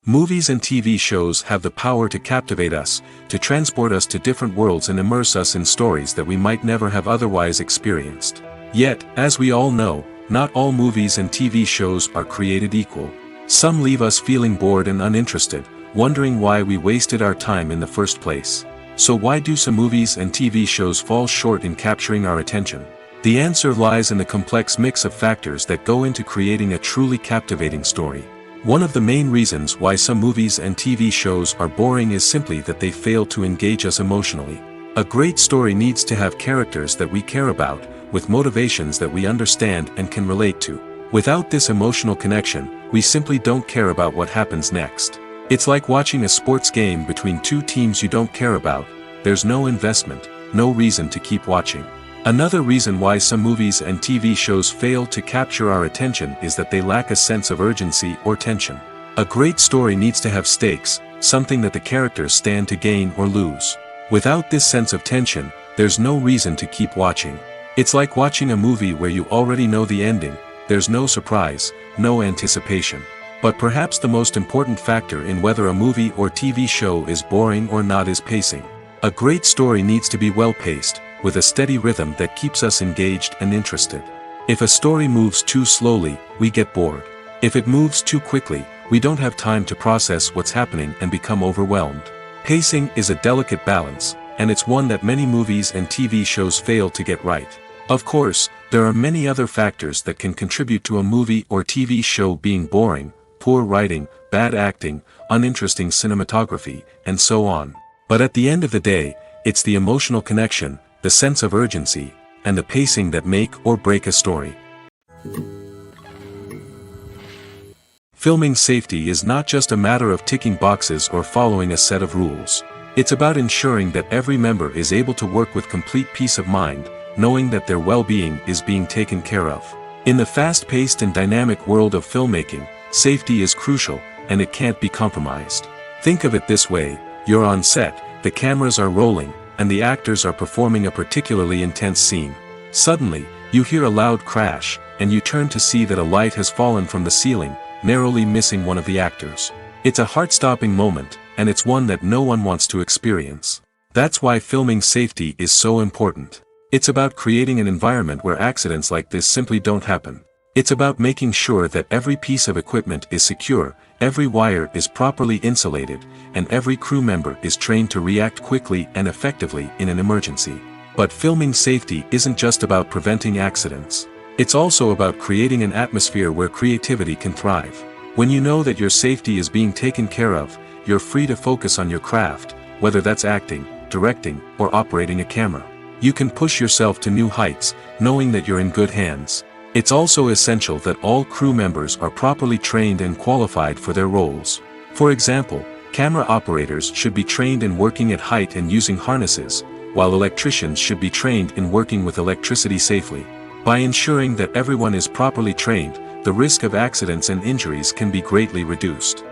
Movies and TV shows have the power to captivate us, to transport us to different worlds and immerse us in stories that we might never have otherwise experienced. Yet, as we all know, not all movies and TV shows are created equal. Some leave us feeling bored and uninterested, wondering why we wasted our time in the first place. So why do some movies and TV shows fall short in capturing our attention? The answer lies in the complex mix of factors that go into creating a truly captivating story. One of the main reasons why some movies and TV shows are boring is simply that they fail to engage us emotionally. A great story needs to have characters that we care about, with motivations that we understand and can relate to. Without this emotional connection, we simply don't care about what happens next. It's like watching a sports game between two teams you don't care about. There's no investment, no reason to keep watching. Another reason why some movies and TV shows fail to capture our attention is that they lack a sense of urgency or tension. A great story needs to have stakes, something that the characters stand to gain or lose. Without this sense of tension, there's no reason to keep watching. It's like watching a movie where you already know the ending. There's no surprise, no anticipation. But perhaps the most important factor in whether a movie or TV show is boring or not is pacing. A great story needs to be well-paced, with a steady rhythm that keeps us engaged and interested. If a story moves too slowly, we get bored. If it moves too quickly, we don't have time to process what's happening and become overwhelmed. Pacing is a delicate balance, and it's one that many movies and TV shows fail to get right. Of course, there are many other factors that can contribute to a movie or TV show being boring: poor writing, bad acting, uninteresting cinematography, and so on. But at the end of the day, it's the emotional connection, the sense of urgency, and the pacing that make or break a story. Filming safety is not just a matter of ticking boxes or following a set of rules. It's about ensuring that every member is able to work with complete peace of mind, knowing that their well-being is being taken care of. In the fast-paced and dynamic world of filmmaking, safety is crucial, and it can't be compromised. Think of it this way: you're on set, the cameras are rolling, and the actors are performing a particularly intense scene. Suddenly, you hear a loud crash, and you turn to see that a light has fallen from the ceiling, narrowly missing one of the actors. It's a heart-stopping moment, and it's one that no one wants to experience. That's why filming safety is so important. It's about creating an environment where accidents like this simply don't happen. It's about making sure that every piece of equipment is secure, every wire is properly insulated, and every crew member is trained to react quickly and effectively in an emergency. But filming safety isn't just about preventing accidents. It's also about creating an atmosphere where creativity can thrive. When you know that your safety is being taken care of, you're free to focus on your craft, whether that's acting, directing, or operating a camera. You can push yourself to new heights, knowing that you're in good hands. It's also essential that all crew members are properly trained and qualified for their roles. For example, camera operators should be trained in working at height and using harnesses, while electricians should be trained in working with electricity safely. By ensuring that everyone is properly trained, the risk of accidents and injuries can be greatly reduced.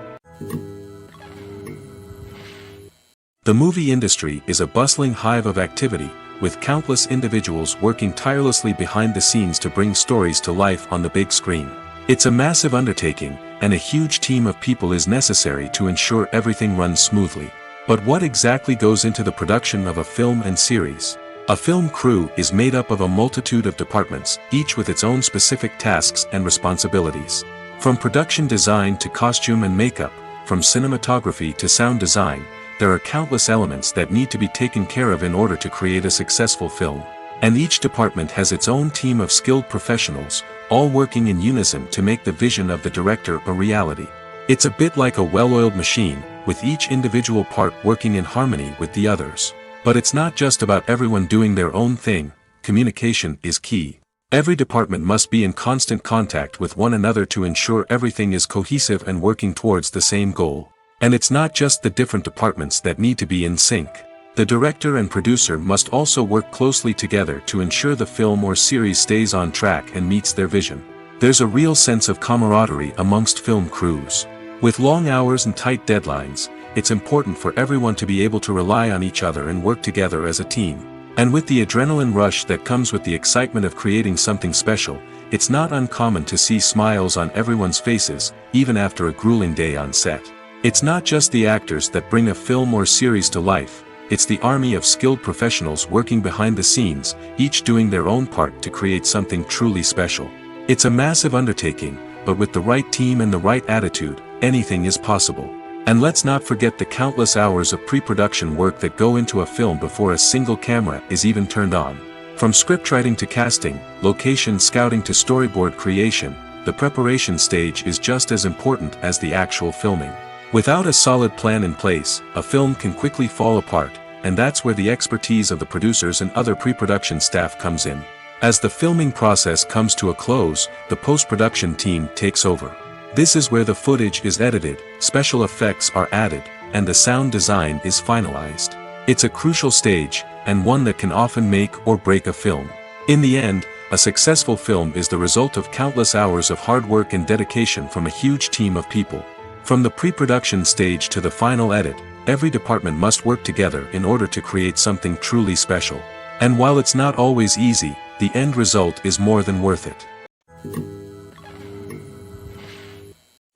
The movie industry is a bustling hive of activity, with countless individuals working tirelessly behind the scenes to bring stories to life on the big screen. It's a massive undertaking, and a huge team of people is necessary to ensure everything runs smoothly. But what exactly goes into the production of a film and series? A film crew is made up of a multitude of departments, each with its own specific tasks and responsibilities. From production design to costume and makeup, from cinematography to sound design, there are countless elements that need to be taken care of in order to create a successful film. And each department has its own team of skilled professionals, all working in unison to make the vision of the director a reality. It's a bit like a well-oiled machine, with each individual part working in harmony with the others. But it's not just about everyone doing their own thing. Communication is key. Every department must be in constant contact with one another to ensure everything is cohesive and working towards the same goal. And it's not just the different departments that need to be in sync. The director and producer must also work closely together to ensure the film or series stays on track and meets their vision. There's a real sense of camaraderie amongst film crews. With long hours and tight deadlines, it's important for everyone to be able to rely on each other and work together as a team. And with the adrenaline rush that comes with the excitement of creating something special, it's not uncommon to see smiles on everyone's faces, even after a grueling day on set. It's not just the actors that bring a film or series to life, it's the army of skilled professionals working behind the scenes, each doing their own part to create something truly special. It's a massive undertaking, but with the right team and the right attitude, anything is possible. And let's not forget the countless hours of pre-production work that go into a film before a single camera is even turned on. From scriptwriting to casting, location scouting to storyboard creation, the preparation stage is just as important as the actual filming. Without a solid plan in place, a film can quickly fall apart, and that's where the expertise of the producers and other pre-production staff comes in. As the filming process comes to a close, the post-production team takes over. This is where the footage is edited, special effects are added, and the sound design is finalized. It's a crucial stage, and one that can often make or break a film. In the end, a successful film is the result of countless hours of hard work and dedication from a huge team of people. From the pre-production stage to the final edit, every department must work together in order to create something truly special. And while it's not always easy, the end result is more than worth it.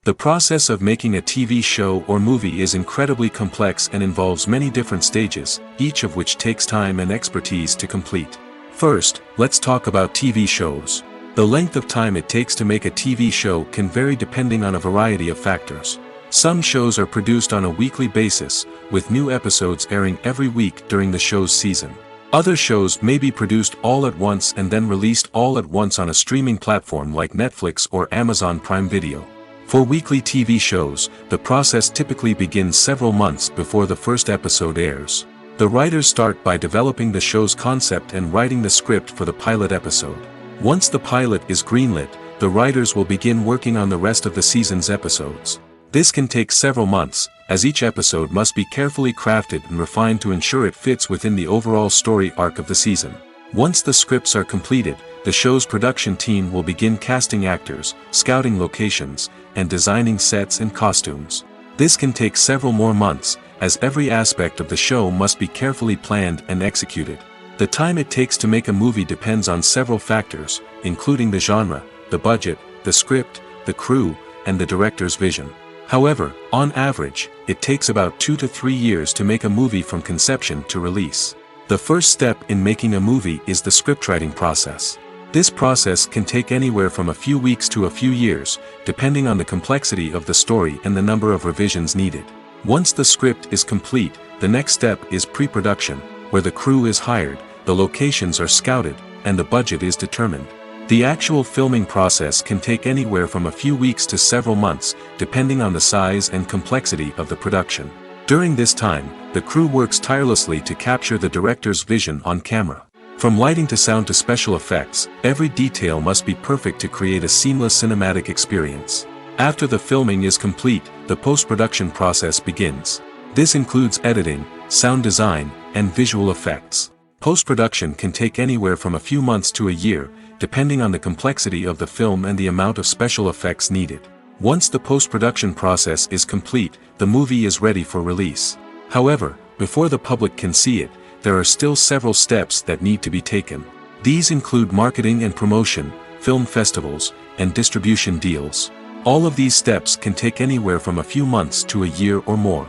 The process of making a TV show or movie is incredibly complex and involves many different stages, each of which takes time and expertise to complete. First, let's talk about TV shows. The length of time it takes to make a TV show can vary depending on a variety of factors. Some shows are produced on a weekly basis, with new episodes airing every week during the show's season. Other shows may be produced all at once and then released all at once on a streaming platform like Netflix or Amazon Prime Video. For weekly TV shows, the process typically begins several months before the first episode airs. The writers start by developing the show's concept and writing the script for the pilot episode. Once the pilot is greenlit, the writers will begin working on the rest of the season's episodes. This can take several months, as each episode must be carefully crafted and refined to ensure it fits within the overall story arc of the season. Once the scripts are completed, the show's production team will begin casting actors, scouting locations, and designing sets and costumes. This can take several more months, as every aspect of the show must be carefully planned and executed. The time it takes to make a movie depends on several factors, including the genre, the budget, the script, the crew, and the director's vision. However, on average, it takes about 2 to 3 years to make a movie from conception to release. The first step in making a movie is the scriptwriting process. This process can take anywhere from a few weeks to a few years, depending on the complexity of the story and the number of revisions needed. Once the script is complete, the next step is pre-production, where the crew is hired, the locations are scouted, and the budget is determined. The actual filming process can take anywhere from a few weeks to several months, depending on the size and complexity of the production. During this time, the crew works tirelessly to capture the director's vision on camera. From lighting to sound to special effects, every detail must be perfect to create a seamless cinematic experience. After the filming is complete, the post-production process begins. This includes editing, sound design, and visual effects. Post-production can take anywhere from a few months to a year, depending on the complexity of the film and the amount of special effects needed. Once the post-production process is complete, the movie is ready for release. However, before the public can see it, there are still several steps that need to be taken. These include marketing and promotion, film festivals, and distribution deals. All of these steps can take anywhere from a few months to a year or more.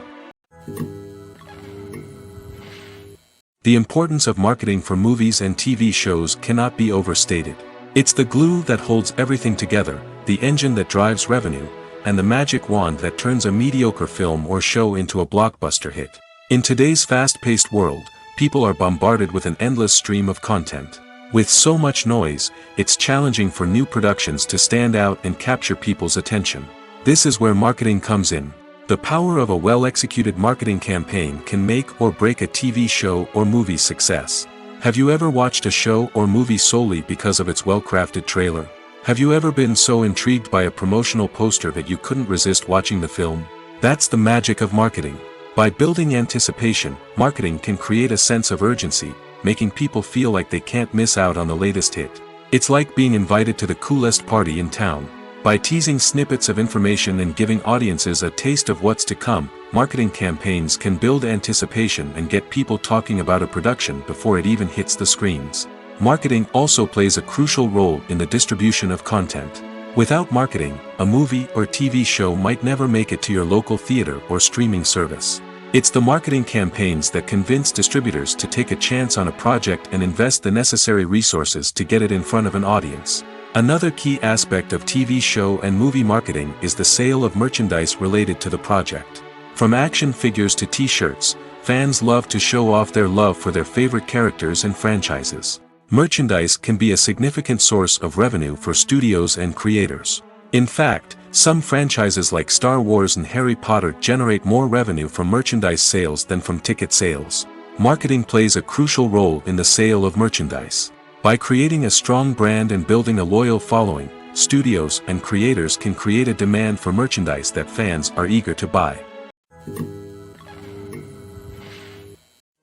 The importance of marketing for movies and TV shows cannot be overstated. It's the glue that holds everything together, the engine that drives revenue, and the magic wand that turns a mediocre film or show into a blockbuster hit. In today's fast-paced world, people are bombarded with an endless stream of content. With so much noise, it's challenging for new productions to stand out and capture people's attention. This is where marketing comes in. The power of a well-executed marketing campaign can make or break a TV show or movie's success. Have you ever watched a show or movie solely because of its well-crafted trailer? Have you ever been so intrigued by a promotional poster that you couldn't resist watching the film? That's the magic of marketing. By building anticipation, marketing can create a sense of urgency, making people feel like they can't miss out on the latest hit. It's like being invited to the coolest party in town. By teasing snippets of information and giving audiences a taste of what's to come, marketing campaigns can build anticipation and get people talking about a production before it even hits the screens. Marketing also plays a crucial role in the distribution of content. Without marketing, a movie or TV show might never make it to your local theater or streaming service. It's the marketing campaigns that convince distributors to take a chance on a project and invest the necessary resources to get it in front of an audience. Another key aspect of TV show and movie marketing is the sale of merchandise related to the project. From action figures to t-shirts, fans love to show off their love for their favorite characters and franchises. Merchandise can be a significant source of revenue for studios and creators. In fact, some franchises like Star Wars and Harry Potter generate more revenue from merchandise sales than from ticket sales. Marketing plays a crucial role in the sale of merchandise. By creating a strong brand and building a loyal following, studios and creators can create a demand for merchandise that fans are eager to buy.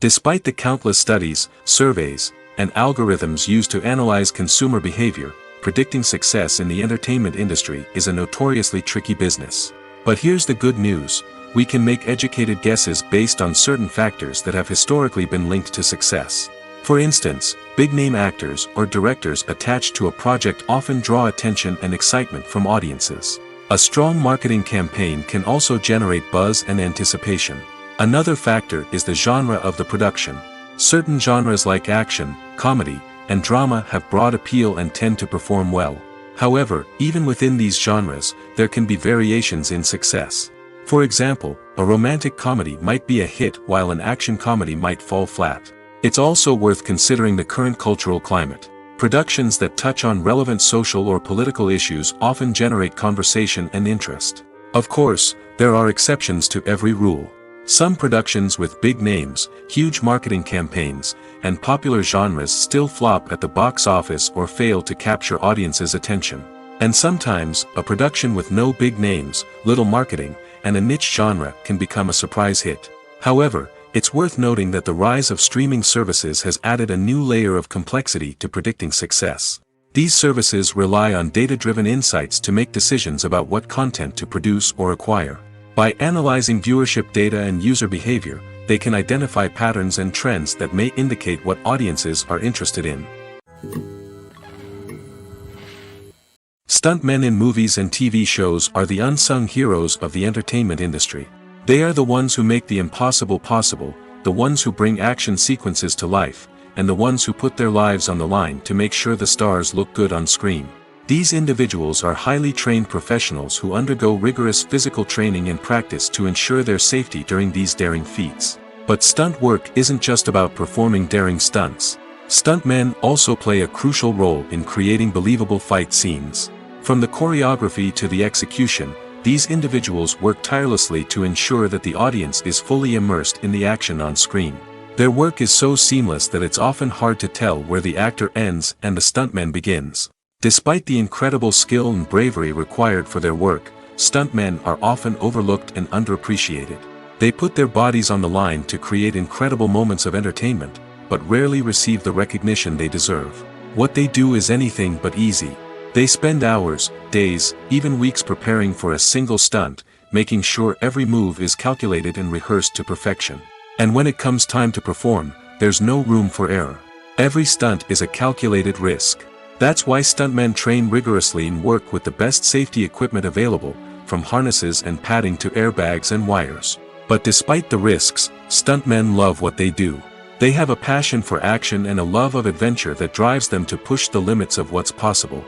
Despite the countless studies, surveys, and algorithms used to analyze consumer behavior, predicting success in the entertainment industry is a notoriously tricky business. But here's the good news: we can make educated guesses based on certain factors that have historically been linked to success. For instance, big-name actors or directors attached to a project often draw attention and excitement from audiences. A strong marketing campaign can also generate buzz and anticipation. Another factor is the genre of the production. Certain genres like action, comedy, and drama have broad appeal and tend to perform well. However, even within these genres, there can be variations in success. For example, a romantic comedy might be a hit while an action comedy might fall flat. It's also worth considering the current cultural climate. Productions that touch on relevant social or political issues often generate conversation and interest. Of course, there are exceptions to every rule. Some productions with big names, huge marketing campaigns, and popular genres still flop at the box office or fail to capture audiences' attention. And sometimes, a production with no big names, little marketing, and a niche genre can become a surprise hit. However, it's worth noting that the rise of streaming services has added a new layer of complexity to predicting success. These services rely on data-driven insights to make decisions about what content to produce or acquire. By analyzing viewership data and user behavior, they can identify patterns and trends that may indicate what audiences are interested in. Stuntmen in movies and TV shows are the unsung heroes of the entertainment industry. They are the ones who make the impossible possible, the ones who bring action sequences to life, and the ones who put their lives on the line to make sure the stars look good on screen. These individuals are highly trained professionals who undergo rigorous physical training and practice to ensure their safety during these daring feats. But stunt work isn't just about performing daring stunts. Stuntmen also play a crucial role in creating believable fight scenes. From the choreography to the execution, these individuals work tirelessly to ensure that the audience is fully immersed in the action on screen. Their work is so seamless that it's often hard to tell where the actor ends and the stuntman begins. Despite the incredible skill and bravery required for their work, stuntmen are often overlooked and underappreciated. They put their bodies on the line to create incredible moments of entertainment, but rarely receive the recognition they deserve. What they do is anything but easy. They spend hours, days, even weeks preparing for a single stunt, making sure every move is calculated and rehearsed to perfection. And when it comes time to perform, there's no room for error. Every stunt is a calculated risk. That's why stuntmen train rigorously and work with the best safety equipment available, from harnesses and padding to airbags and wires. But despite the risks, stuntmen love what they do. They have a passion for action and a love of adventure that drives them to push the limits of what's possible.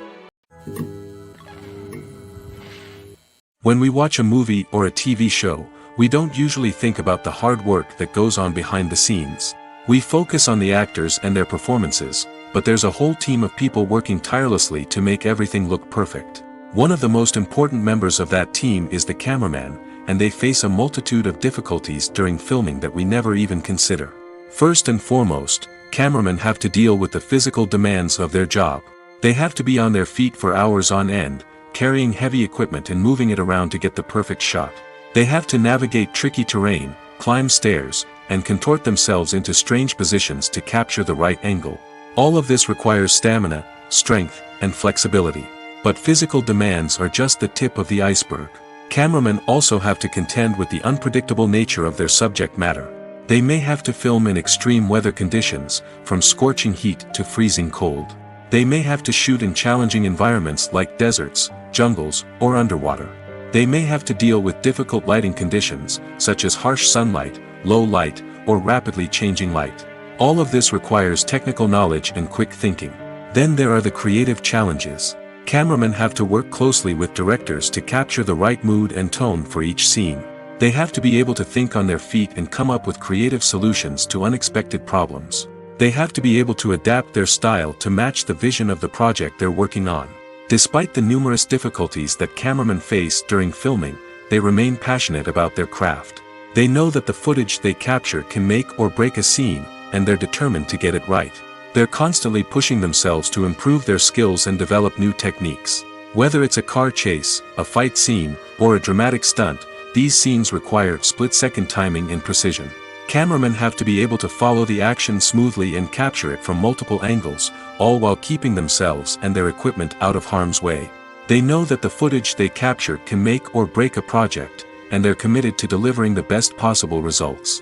When we watch a movie or a TV show, we don't usually think about the hard work that goes on behind the scenes. We focus on the actors and their performances, but there's a whole team of people working tirelessly to make everything look perfect. One of the most important members of that team is the cameraman, and they face a multitude of difficulties during filming that we never even consider. First and foremost, cameramen have to deal with the physical demands of their job. They have to be on their feet for hours on end, carrying heavy equipment and moving it around to get the perfect shot. They have to navigate tricky terrain, climb stairs, and contort themselves into strange positions to capture the right angle. All of this requires stamina, strength, and flexibility. But physical demands are just the tip of the iceberg. Cameramen also have to contend with the unpredictable nature of their subject matter. They may have to film in extreme weather conditions, from scorching heat to freezing cold. They may have to shoot in challenging environments like deserts, jungles, or underwater. They may have to deal with difficult lighting conditions, such as harsh sunlight, low light, or rapidly changing light. All of this requires technical knowledge and quick thinking. Then there are the creative challenges. Cameramen have to work closely with directors to capture the right mood and tone for each scene. They have to be able to think on their feet and come up with creative solutions to unexpected problems. They have to be able to adapt their style to match the vision of the project they're working on. Despite the numerous difficulties that cameramen face during filming, they remain passionate about their craft. They know that the footage they capture can make or break a scene, and they're determined to get it right. They're constantly pushing themselves to improve their skills and develop new techniques. Whether it's a car chase, a fight scene, or a dramatic stunt, these scenes require split-second timing and precision. Cameramen have to be able to follow the action smoothly and capture it from multiple angles, all while keeping themselves and their equipment out of harm's way. They know that the footage they capture can make or break a project, and they're committed to delivering the best possible results.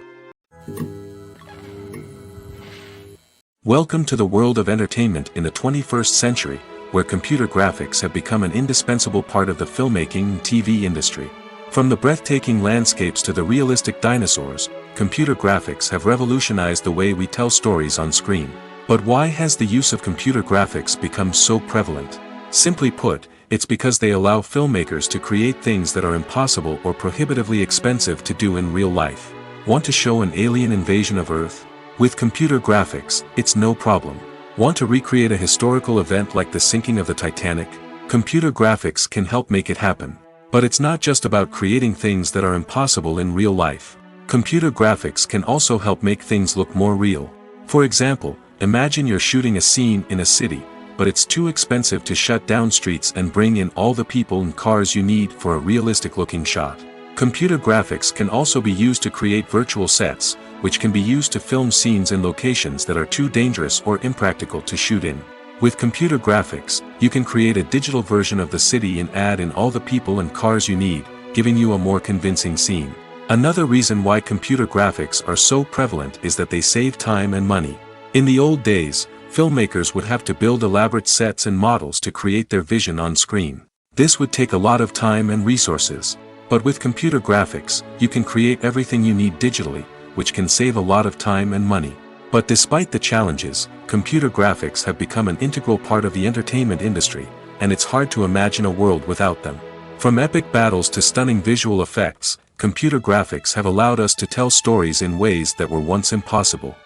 Welcome to the world of entertainment in the 21st century, where computer graphics have become an indispensable part of the filmmaking and TV industry. From the breathtaking landscapes to the realistic dinosaurs, computer graphics have revolutionized the way we tell stories on screen. But why has the use of computer graphics become so prevalent? Simply put, it's because they allow filmmakers to create things that are impossible or prohibitively expensive to do in real life. Want to show an alien invasion of Earth? With computer graphics, it's no problem. Want to recreate a historical event like the sinking of the Titanic? Computer graphics can help make it happen. But it's not just about creating things that are impossible in real life. Computer graphics can also help make things look more real. For example, imagine you're shooting a scene in a city, but it's too expensive to shut down streets and bring in all the people and cars you need for a realistic-looking shot. Computer graphics can also be used to create virtual sets, which can be used to film scenes in locations that are too dangerous or impractical to shoot in. With computer graphics, you can create a digital version of the city and add in all the people and cars you need, giving you a more convincing scene. Another reason why computer graphics are so prevalent is that they save time and money. In the old days, filmmakers would have to build elaborate sets and models to create their vision on screen. This would take a lot of time and resources. But with computer graphics, you can create everything you need digitally, which can save a lot of time and money. But despite the challenges, computer graphics have become an integral part of the entertainment industry, and it's hard to imagine a world without them. From epic battles to stunning visual effects, computer graphics have allowed us to tell stories in ways that were once impossible.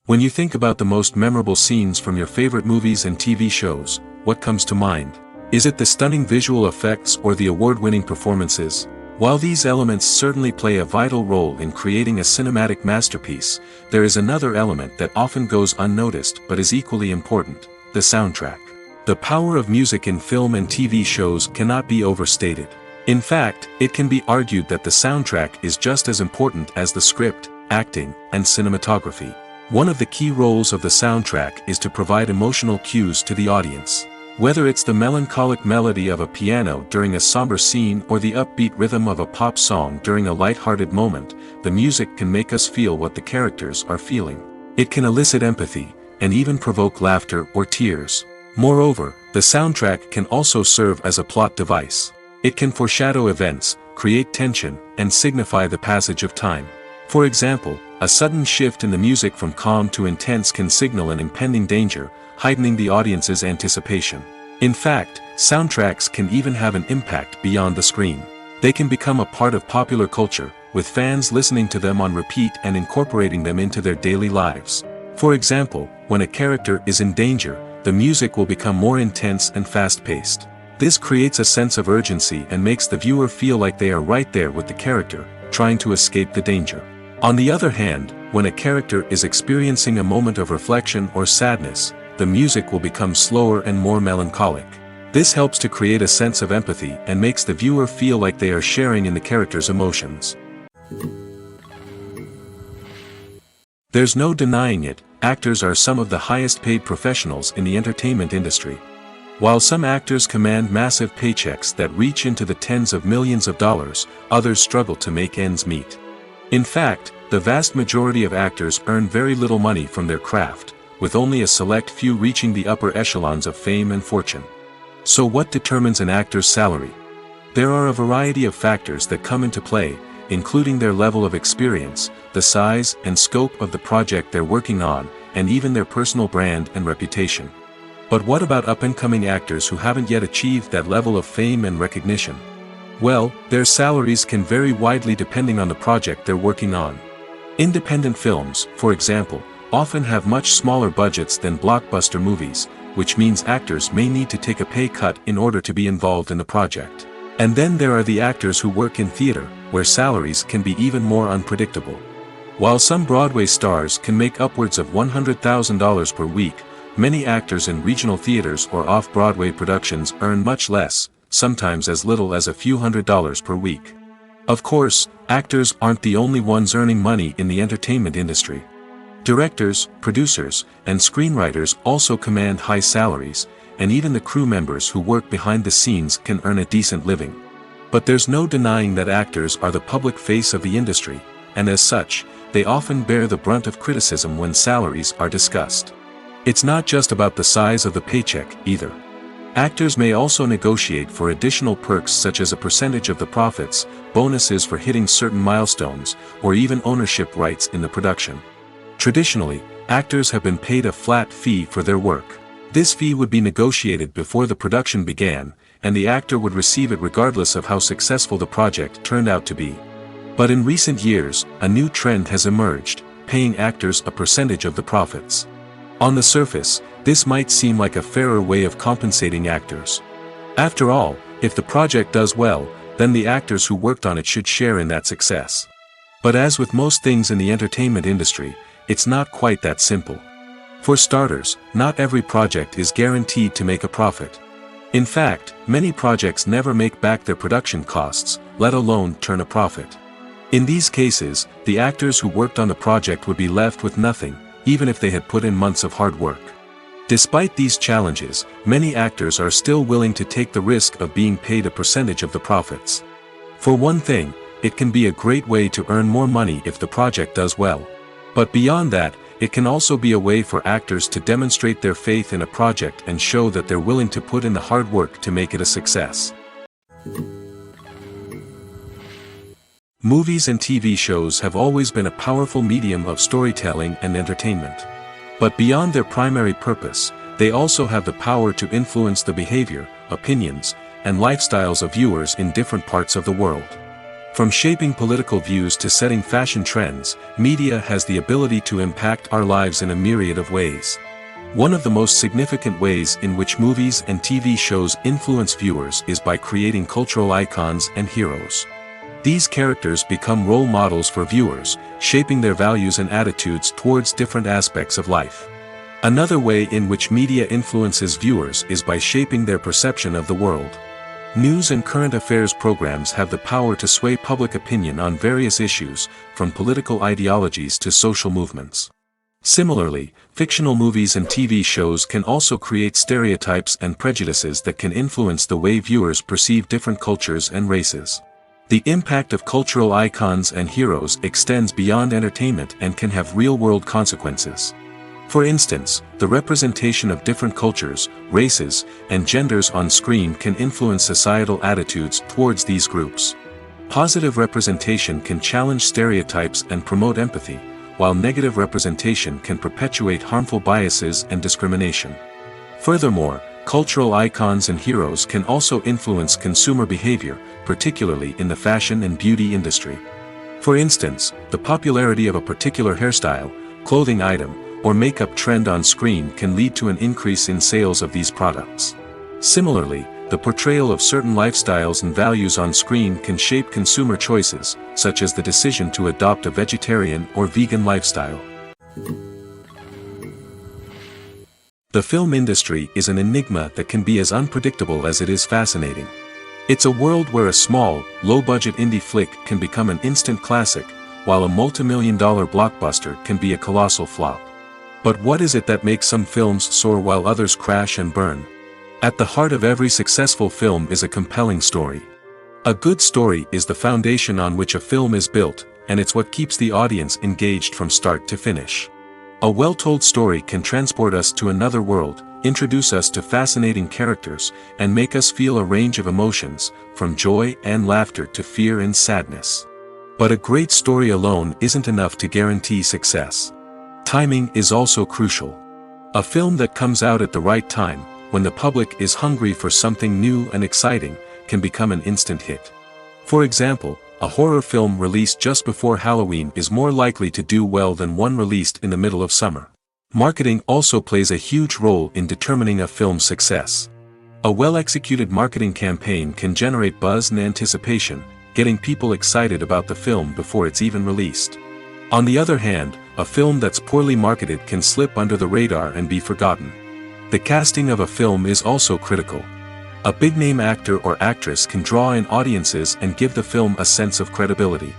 When you think about the most memorable scenes from your favorite movies and TV shows, what comes to mind? Is it the stunning visual effects or the award-winning performances? While these elements certainly play a vital role in creating a cinematic masterpiece, there is another element that often goes unnoticed but is equally important: the soundtrack. The power of music in film and TV shows cannot be overstated. In fact, it can be argued that the soundtrack is just as important as the script, acting, and cinematography. One of the key roles of the soundtrack is to provide emotional cues to the audience. Whether it's the melancholic melody of a piano during a somber scene or the upbeat rhythm of a pop song during a light-hearted moment, the music can make us feel what the characters are feeling. It can elicit empathy, and even provoke laughter or tears. Moreover, the soundtrack can also serve as a plot device. It can foreshadow events, create tension, and signify the passage of time. For example, a sudden shift in the music from calm to intense can signal an impending danger, heightening the audience's anticipation. In fact, soundtracks can even have an impact beyond the screen. They can become a part of popular culture, with fans listening to them on repeat and incorporating them into their daily lives. For example, when a character is in danger, the music will become more intense and fast-paced. This creates a sense of urgency and makes the viewer feel like they are right there with the character, trying to escape the danger. On the other hand, when a character is experiencing a moment of reflection or sadness, the music will become slower and more melancholic. This helps to create a sense of empathy and makes the viewer feel like they are sharing in the character's emotions. There's no denying it, actors are some of the highest paid professionals in the entertainment industry. While some actors command massive paychecks that reach into the tens of millions of dollars, others struggle to make ends meet. In fact, the vast majority of actors earn very little money from their craft, with only a select few reaching the upper echelons of fame and fortune. So what determines an actor's salary? There are a variety of factors that come into play, including their level of experience, the size and scope of the project they're working on, and even their personal brand and reputation. But what about up-and-coming actors who haven't yet achieved that level of fame and recognition? Well, their salaries can vary widely depending on the project they're working on. Independent films, for example, often have much smaller budgets than blockbuster movies, which means actors may need to take a pay cut in order to be involved in the project. And then there are the actors who work in theater, where salaries can be even more unpredictable. While some Broadway stars can make upwards of $100,000 per week, many actors in regional theaters or off-Broadway productions earn much less, sometimes as little as a few $100s per week. Of course, actors aren't the only ones earning money in the entertainment industry. Directors, producers, and screenwriters also command high salaries, and even the crew members who work behind the scenes can earn a decent living. But there's no denying that actors are the public face of the industry, and as such, they often bear the brunt of criticism when salaries are discussed. It's not just about the size of the paycheck, either. Actors may also negotiate for additional perks such as a percentage of the profits, bonuses for hitting certain milestones, or even ownership rights in the production. Traditionally, actors have been paid a flat fee for their work. This fee would be negotiated before the production began, and the actor would receive it regardless of how successful the project turned out to be. But in recent years, a new trend has emerged, paying actors a percentage of the profits. On the surface, this might seem like a fairer way of compensating actors. After all, if the project does well, then the actors who worked on it should share in that success. But as with most things in the entertainment industry, it's not quite that simple. For starters, not every project is guaranteed to make a profit. In fact, many projects never make back their production costs, let alone turn a profit. In these cases, the actors who worked on the project would be left with nothing, even if they had put in months of hard work. Despite these challenges, many actors are still willing to take the risk of being paid a percentage of the profits. For one thing, it can be a great way to earn more money if the project does well. But beyond that, it can also be a way for actors to demonstrate their faith in a project and show that they're willing to put in the hard work to make it a success. Movies and TV shows have always been a powerful medium of storytelling and entertainment. But beyond their primary purpose, they also have the power to influence the behavior, opinions, and lifestyles of viewers in different parts of the world. From shaping political views to setting fashion trends, media has the ability to impact our lives in a myriad of ways. One of the most significant ways in which movies and TV shows influence viewers is by creating cultural icons and heroes. These characters become role models for viewers, shaping their values and attitudes towards different aspects of life. Another way in which media influences viewers is by shaping their perception of the world. News and current affairs programs have the power to sway public opinion on various issues, from political ideologies to social movements. Similarly, fictional movies and TV shows can also create stereotypes and prejudices that can influence the way viewers perceive different cultures and races. The impact of cultural icons and heroes extends beyond entertainment and can have real-world consequences. For instance, the representation of different cultures, races, and genders on screen can influence societal attitudes towards these groups. Positive representation can challenge stereotypes and promote empathy, while negative representation can perpetuate harmful biases and discrimination. Furthermore, cultural icons and heroes can also influence consumer behavior, particularly in the fashion and beauty industry. For instance, the popularity of a particular hairstyle, clothing item, or makeup trend on screen can lead to an increase in sales of these products. Similarly, the portrayal of certain lifestyles and values on screen can shape consumer choices, such as the decision to adopt a vegetarian or vegan lifestyle. The film industry is an enigma that can be as unpredictable as it is fascinating. It's a world where a small, low-budget indie flick can become an instant classic, while a multi-million-dollar blockbuster can be a colossal flop. But what is it that makes some films soar while others crash and burn? At the heart of every successful film is a compelling story. A good story is the foundation on which a film is built, and it's what keeps the audience engaged from start to finish. A well-told story can transport us to another world, introduce us to fascinating characters, and make us feel a range of emotions, from joy and laughter to fear and sadness. But a great story alone isn't enough to guarantee success. Timing is also crucial. A film that comes out at the right time, when the public is hungry for something new and exciting, can become an instant hit. For example, a horror film released just before Halloween is more likely to do well than one released in the middle of summer. Marketing also plays a huge role in determining a film's success. A well-executed marketing campaign can generate buzz and anticipation, getting people excited about the film before it's even released. On the other hand, a film that's poorly marketed can slip under the radar and be forgotten. The casting of a film is also critical. A big-name actor or actress can draw in audiences and give the film a sense of credibility.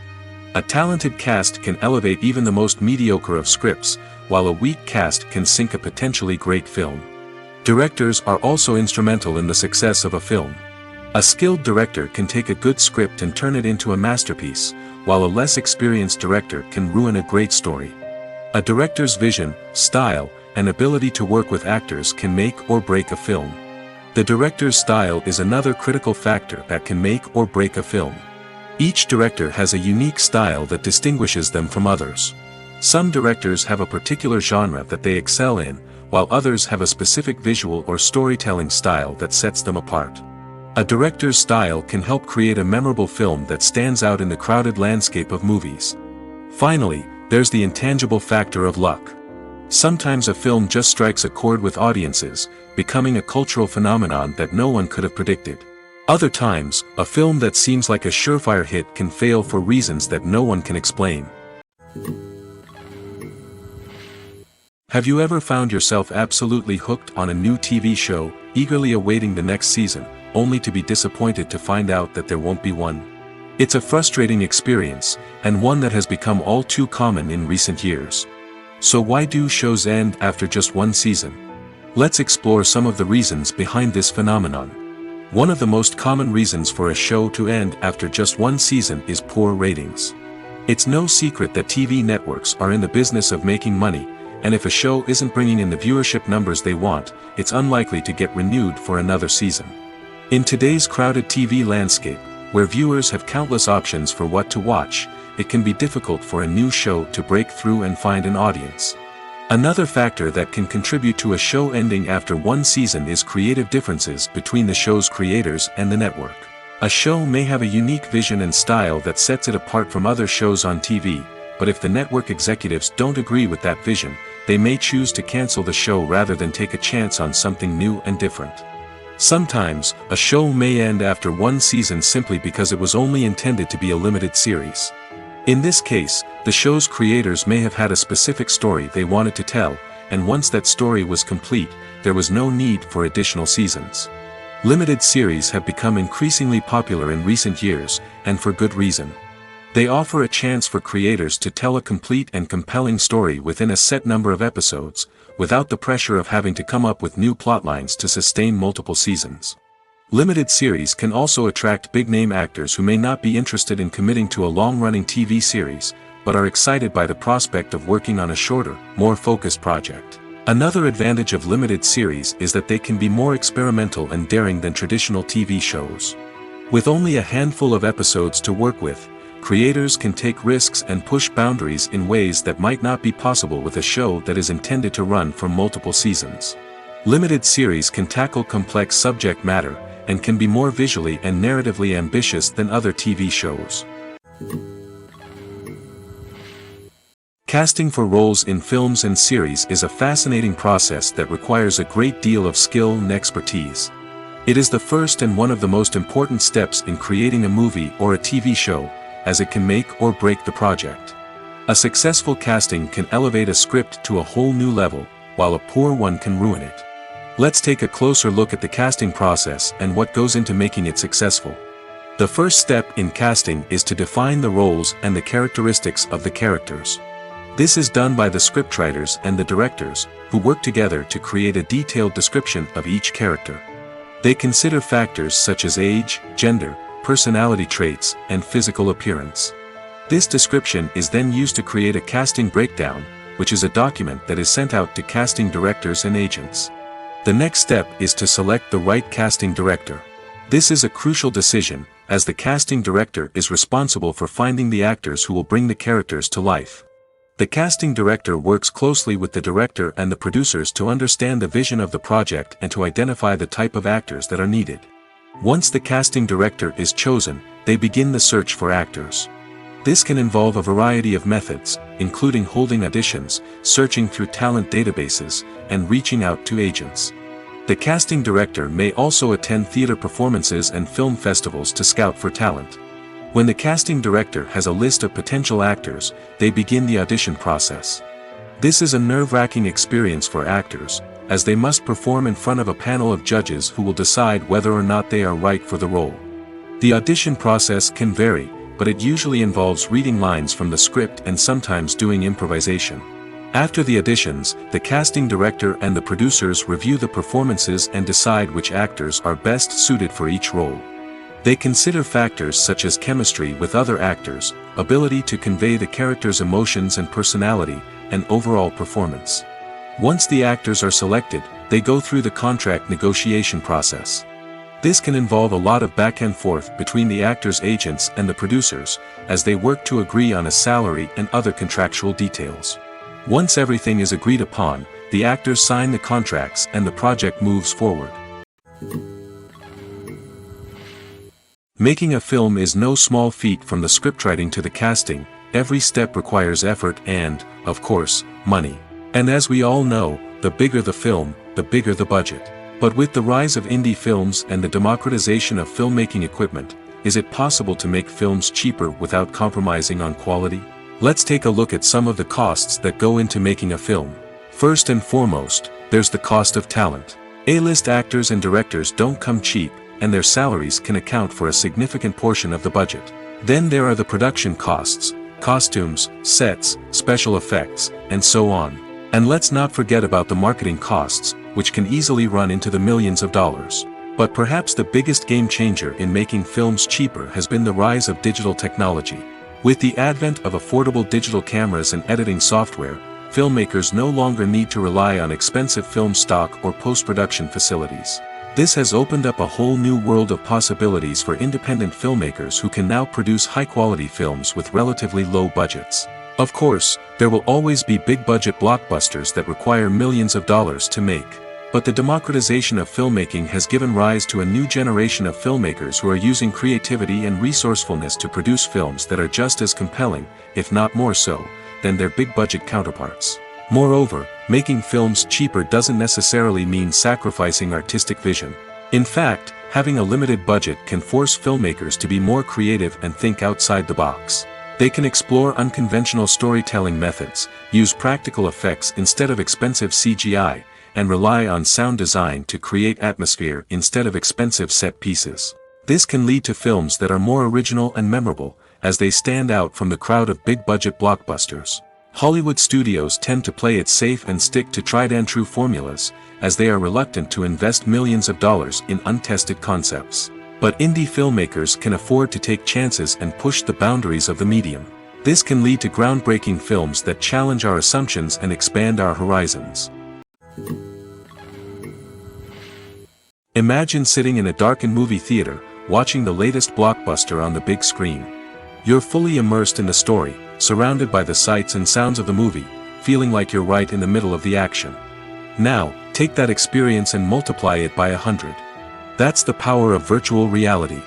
A talented cast can elevate even the most mediocre of scripts, while a weak cast can sink a potentially great film. Directors are also instrumental in the success of a film. A skilled director can take a good script and turn it into a masterpiece, while a less experienced director can ruin a great story. A director's vision, style, and ability to work with actors can make or break a film. The director's style is another critical factor that can make or break a film. Each director has a unique style that distinguishes them from others. Some directors have a particular genre that they excel in, while others have a specific visual or storytelling style that sets them apart. A director's style can help create a memorable film that stands out in the crowded landscape of movies. Finally, there's the intangible factor of luck. Sometimes a film just strikes a chord with audiences, becoming a cultural phenomenon that no one could have predicted. Other times, a film that seems like a surefire hit can fail for reasons that no one can explain. Have you ever found yourself absolutely hooked on a new TV show, eagerly awaiting the next season, only to be disappointed to find out that there won't be one? It's a frustrating experience, and one that has become all too common in recent years. So why do shows end after just one season? Let's explore some of the reasons behind this phenomenon. One of the most common reasons for a show to end after just one season is poor ratings. It's no secret that TV networks are in the business of making money, and if a show isn't bringing in the viewership numbers they want, it's unlikely to get renewed for another season. In today's crowded TV landscape, where viewers have countless options for what to watch, it can be difficult for a new show to break through and find an audience. Another factor that can contribute to a show ending after one season is creative differences between the show's creators and the network. A show may have a unique vision and style that sets it apart from other shows on TV, but if the network executives don't agree with that vision, they may choose to cancel the show rather than take a chance on something new and different. Sometimes, a show may end after one season simply because it was only intended to be a limited series. In this case, the show's creators may have had a specific story they wanted to tell, and once that story was complete, there was no need for additional seasons. Limited series have become increasingly popular in recent years, and for good reason. They offer a chance for creators to tell a complete and compelling story within a set number of episodes, without the pressure of having to come up with new plotlines to sustain multiple seasons. Limited series can also attract big-name actors who may not be interested in committing to a long-running TV series, but are excited by the prospect of working on a shorter, more focused project. Another advantage of limited series is that they can be more experimental and daring than traditional TV shows. With only a handful of episodes to work with, creators can take risks and push boundaries in ways that might not be possible with a show that is intended to run for multiple seasons. Limited series can tackle complex subject matter, and can be more visually and narratively ambitious than other TV shows. Casting for roles in films and series is a fascinating process that requires a great deal of skill and expertise. It is the first and one of the most important steps in creating a movie or a TV show, as it can make or break the project. A successful casting can elevate a script to a whole new level, while a poor one can ruin it. Let's take a closer look at the casting process and what goes into making it successful. The first step in casting is to define the roles and the characteristics of the characters. This is done by the scriptwriters and the directors, who work together to create a detailed description of each character. They consider factors such as age, gender, personality traits, and physical appearance. This description is then used to create a casting breakdown, which is a document that is sent out to casting directors and agents. The next step is to select the right casting director. This is a crucial decision, as the casting director is responsible for finding the actors who will bring the characters to life. The casting director works closely with the director and the producers to understand the vision of the project and to identify the type of actors that are needed. Once the casting director is chosen, they begin the search for actors. This can involve a variety of methods, including holding auditions, searching through talent databases, and reaching out to agents. The casting director may also attend theater performances and film festivals to scout for talent. When the casting director has a list of potential actors, they begin the audition process. This is a nerve-wracking experience for actors, as they must perform in front of a panel of judges who will decide whether or not they are right for the role. The audition process can vary, but it usually involves reading lines from the script and sometimes doing improvisation. After the auditions, the casting director and the producers review the performances and decide which actors are best suited for each role. They consider factors such as chemistry with other actors, ability to convey the character's emotions and personality, and overall performance. Once the actors are selected, they go through the contract negotiation process. This can involve a lot of back and forth between the actors' agents and the producers, as they work to agree on a salary and other contractual details. Once everything is agreed upon, the actors sign the contracts and the project moves forward. Making a film is no small feat. From the scriptwriting to the casting, every step requires effort and, of course, money. And as we all know, the bigger the film, the bigger the budget. But with the rise of indie films and the democratization of filmmaking equipment, is it possible to make films cheaper without compromising on quality? Let's take a look at some of the costs that go into making a film. First and foremost, there's the cost of talent. A-list actors and directors don't come cheap, and their salaries can account for a significant portion of the budget. Then there are the production costs, costumes, sets, special effects, and so on. And let's not forget about the marketing costs, which can easily run into the millions of dollars. But perhaps the biggest game changer in making films cheaper has been the rise of digital technology. With the advent of affordable digital cameras and editing software, filmmakers no longer need to rely on expensive film stock or post-production facilities. This has opened up a whole new world of possibilities for independent filmmakers who can now produce high-quality films with relatively low budgets. Of course, there will always be big-budget blockbusters that require millions of dollars to make. But the democratization of filmmaking has given rise to a new generation of filmmakers who are using creativity and resourcefulness to produce films that are just as compelling, if not more so, than their big-budget counterparts. Moreover, making films cheaper doesn't necessarily mean sacrificing artistic vision. In fact, having a limited budget can force filmmakers to be more creative and think outside the box. They can explore unconventional storytelling methods, use practical effects instead of expensive CGI, and rely on sound design to create atmosphere instead of expensive set pieces. This can lead to films that are more original and memorable, as they stand out from the crowd of big-budget blockbusters. Hollywood studios tend to play it safe and stick to tried-and-true formulas, as they are reluctant to invest millions of dollars in untested concepts. But indie filmmakers can afford to take chances and push the boundaries of the medium. This can lead to groundbreaking films that challenge our assumptions and expand our horizons. Imagine sitting in a darkened movie theater, watching the latest blockbuster on the big screen. You're fully immersed in the story, surrounded by the sights and sounds of the movie, feeling like you're right in the middle of the action. Now, take that experience and multiply it by 100. That's the power of virtual reality.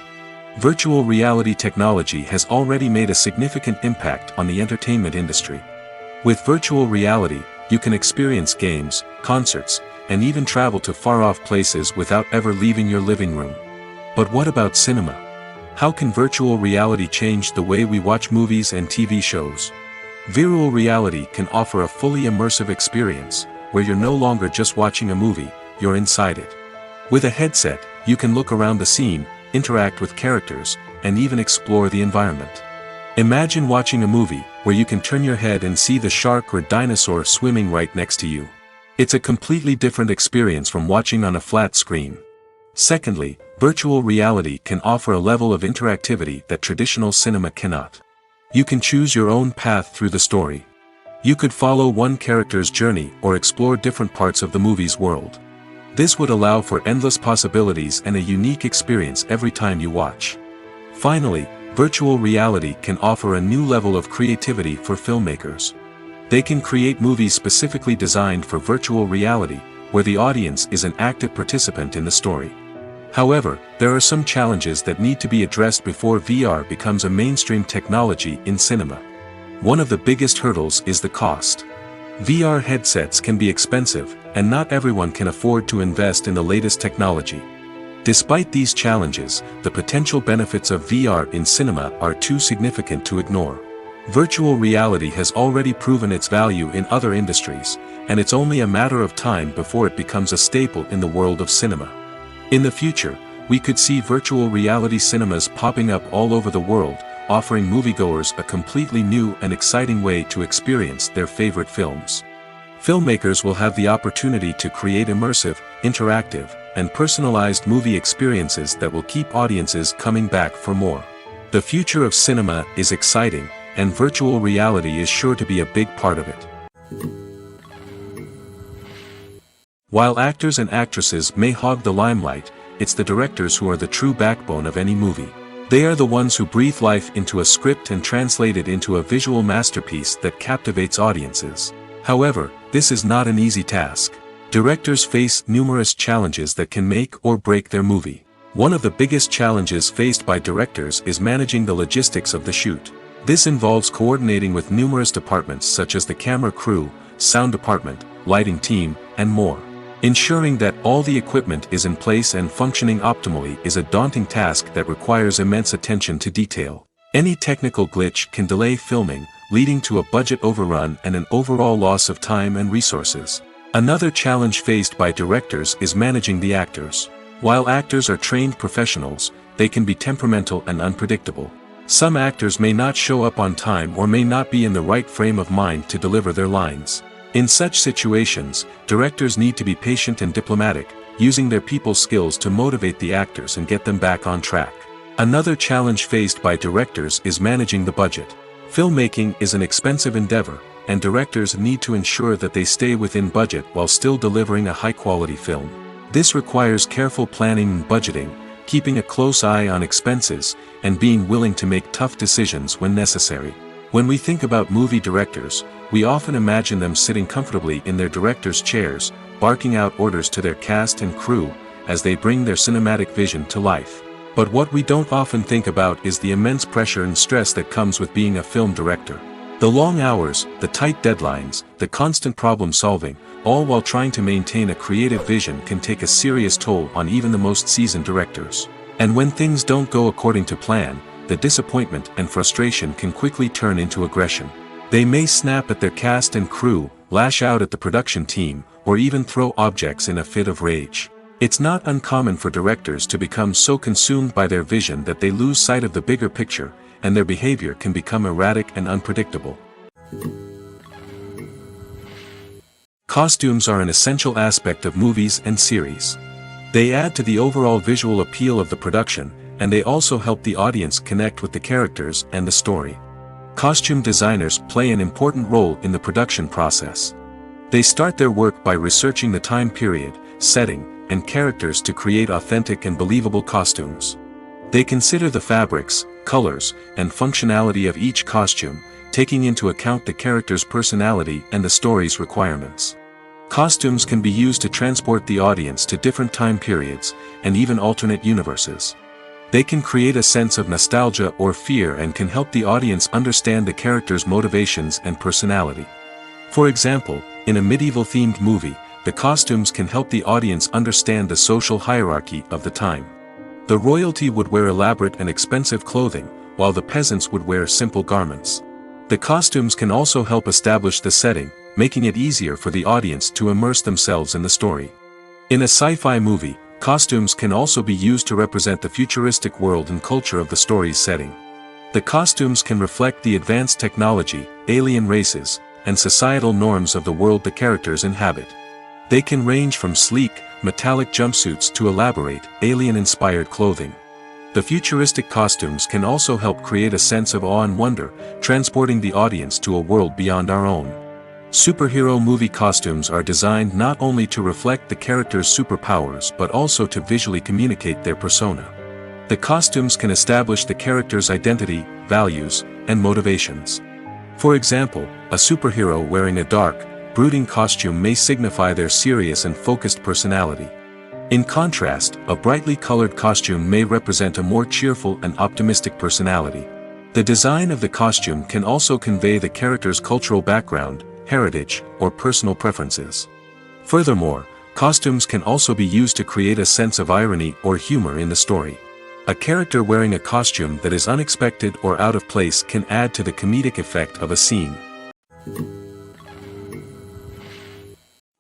Virtual reality technology has already made a significant impact on the entertainment industry. With virtual reality, you can experience games, concerts, and even travel to far-off places without ever leaving your living room. But what about cinema? How can virtual reality change the way we watch movies and TV shows? Virtual reality can offer a fully immersive experience, where you're no longer just watching a movie, you're inside it. With a headset, you can look around the scene, interact with characters, and even explore the environment. Imagine watching a movie, where you can turn your head and see the shark or dinosaur swimming right next to you. It's a completely different experience from watching on a flat screen. Secondly, virtual reality can offer a level of interactivity that traditional cinema cannot. You can choose your own path through the story. You could follow one character's journey or explore different parts of the movie's world. This would allow for endless possibilities and a unique experience every time you watch. Finally, virtual reality can offer a new level of creativity for filmmakers. They can create movies specifically designed for virtual reality, where the audience is an active participant in the story. However, there are some challenges that need to be addressed before VR becomes a mainstream technology in cinema. One of the biggest hurdles is the cost. VR headsets can be expensive, and not everyone can afford to invest in the latest technology. Despite these challenges, the potential benefits of VR in cinema are too significant to ignore. Virtual reality has already proven its value in other industries, and it's only a matter of time before it becomes a staple in the world of cinema. In the future, we could see virtual reality cinemas popping up all over the world, offering moviegoers a completely new and exciting way to experience their favorite films. Filmmakers will have the opportunity to create immersive, interactive, and personalized movie experiences that will keep audiences coming back for more. The future of cinema is exciting, and virtual reality is sure to be a big part of it. While actors and actresses may hog the limelight, it's the directors who are the true backbone of any movie. They are the ones who breathe life into a script and translate it into a visual masterpiece that captivates audiences. However, this is not an easy task. Directors face numerous challenges that can make or break their movie. One of the biggest challenges faced by directors is managing the logistics of the shoot. This involves coordinating with numerous departments such as the camera crew, sound department, lighting team, and more. Ensuring that all the equipment is in place and functioning optimally is a daunting task that requires immense attention to detail. Any technical glitch can delay filming, leading to a budget overrun and an overall loss of time and resources. Another challenge faced by directors is managing the actors. While actors are trained professionals, they can be temperamental and unpredictable. Some actors may not show up on time or may not be in the right frame of mind to deliver their lines. In such situations, directors need to be patient and diplomatic, using their people skills to motivate the actors and get them back on track. Another challenge faced by directors is managing the budget. Filmmaking is an expensive endeavor, and directors need to ensure that they stay within budget while still delivering a high-quality film. This requires careful planning and budgeting, keeping a close eye on expenses, and being willing to make tough decisions when necessary. When we think about movie directors, we often imagine them sitting comfortably in their director's chairs, barking out orders to their cast and crew, as they bring their cinematic vision to life. But what we don't often think about is the immense pressure and stress that comes with being a film director. The long hours, the tight deadlines, the constant problem solving, all while trying to maintain a creative vision can take a serious toll on even the most seasoned directors. And when things don't go according to plan, the disappointment and frustration can quickly turn into aggression. They may snap at their cast and crew, lash out at the production team, or even throw objects in a fit of rage. It's not uncommon for directors to become so consumed by their vision that they lose sight of the bigger picture, and their behavior can become erratic and unpredictable. Costumes are an essential aspect of movies and series. They add to the overall visual appeal of the production, and they also help the audience connect with the characters and the story. Costume designers play an important role in the production process. They start their work by researching the time period, setting, and characters to create authentic and believable costumes. They consider the fabrics, colors, and functionality of each costume, taking into account the character's personality and the story's requirements. Costumes can be used to transport the audience to different time periods, and even alternate universes. They can create a sense of nostalgia or fear and can help the audience understand the character's motivations and personality. For example, in a medieval-themed movie, the costumes can help the audience understand the social hierarchy of the time. The royalty would wear elaborate and expensive clothing, while the peasants would wear simple garments. The costumes can also help establish the setting, making it easier for the audience to immerse themselves in the story. In a sci-fi movie, costumes can also be used to represent the futuristic world and culture of the story's setting. The costumes can reflect the advanced technology, alien races, and societal norms of the world the characters inhabit. They can range from sleek, metallic jumpsuits to elaborate, alien-inspired clothing. The futuristic costumes can also help create a sense of awe and wonder, transporting the audience to a world beyond our own. Superhero movie costumes are designed not only to reflect the character's superpowers but also to visually communicate their persona. The costumes can establish the character's identity, values, and motivations. For example, a superhero wearing a dark, brooding costume may signify their serious and focused personality. In contrast, a brightly colored costume may represent a more cheerful and optimistic personality. The design of the costume can also convey the character's cultural background, heritage, or personal preferences. Furthermore, costumes can also be used to create a sense of irony or humor in the story. A character wearing a costume that is unexpected or out of place can add to the comedic effect of a scene.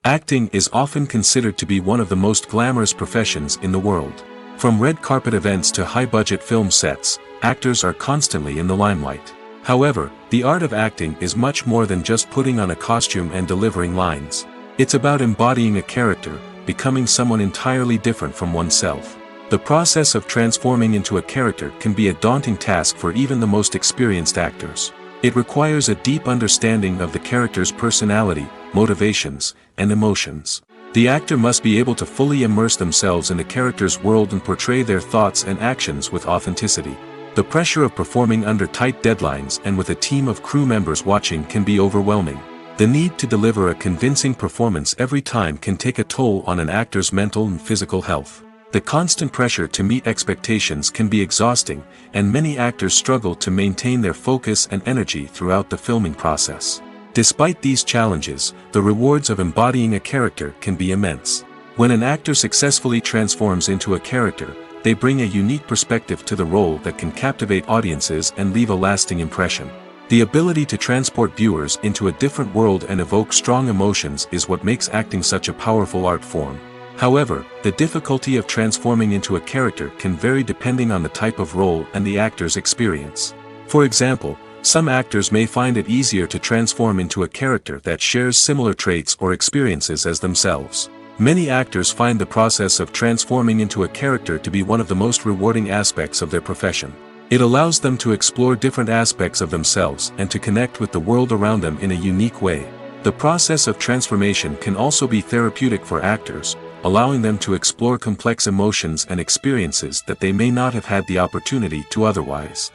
Acting is often considered to be one of the most glamorous professions in the world. From red carpet events to high-budget film sets, actors are constantly in the limelight. However, the art of acting is much more than just putting on a costume and delivering lines. It's about embodying a character, becoming someone entirely different from oneself. The process of transforming into a character can be a daunting task for even the most experienced actors. It requires a deep understanding of the character's personality, motivations, and emotions. The actor must be able to fully immerse themselves in the character's world and portray their thoughts and actions with authenticity. The pressure of performing under tight deadlines and with a team of crew members watching can be overwhelming. The need to deliver a convincing performance every time can take a toll on an actor's mental and physical health. The constant pressure to meet expectations can be exhausting, and many actors struggle to maintain their focus and energy throughout the filming process. Despite these challenges, the rewards of embodying a character can be immense. When an actor successfully transforms into a character, they bring a unique perspective to the role that can captivate audiences and leave a lasting impression. The ability to transport viewers into a different world and evoke strong emotions is what makes acting such a powerful art form. However, the difficulty of transforming into a character can vary depending on the type of role and the actor's experience. For example, some actors may find it easier to transform into a character that shares similar traits or experiences as themselves. Many actors find the process of transforming into a character to be one of the most rewarding aspects of their profession. It allows them to explore different aspects of themselves and to connect with the world around them in a unique way. The process of transformation can also be therapeutic for actors, allowing them to explore complex emotions and experiences that they may not have had the opportunity to otherwise.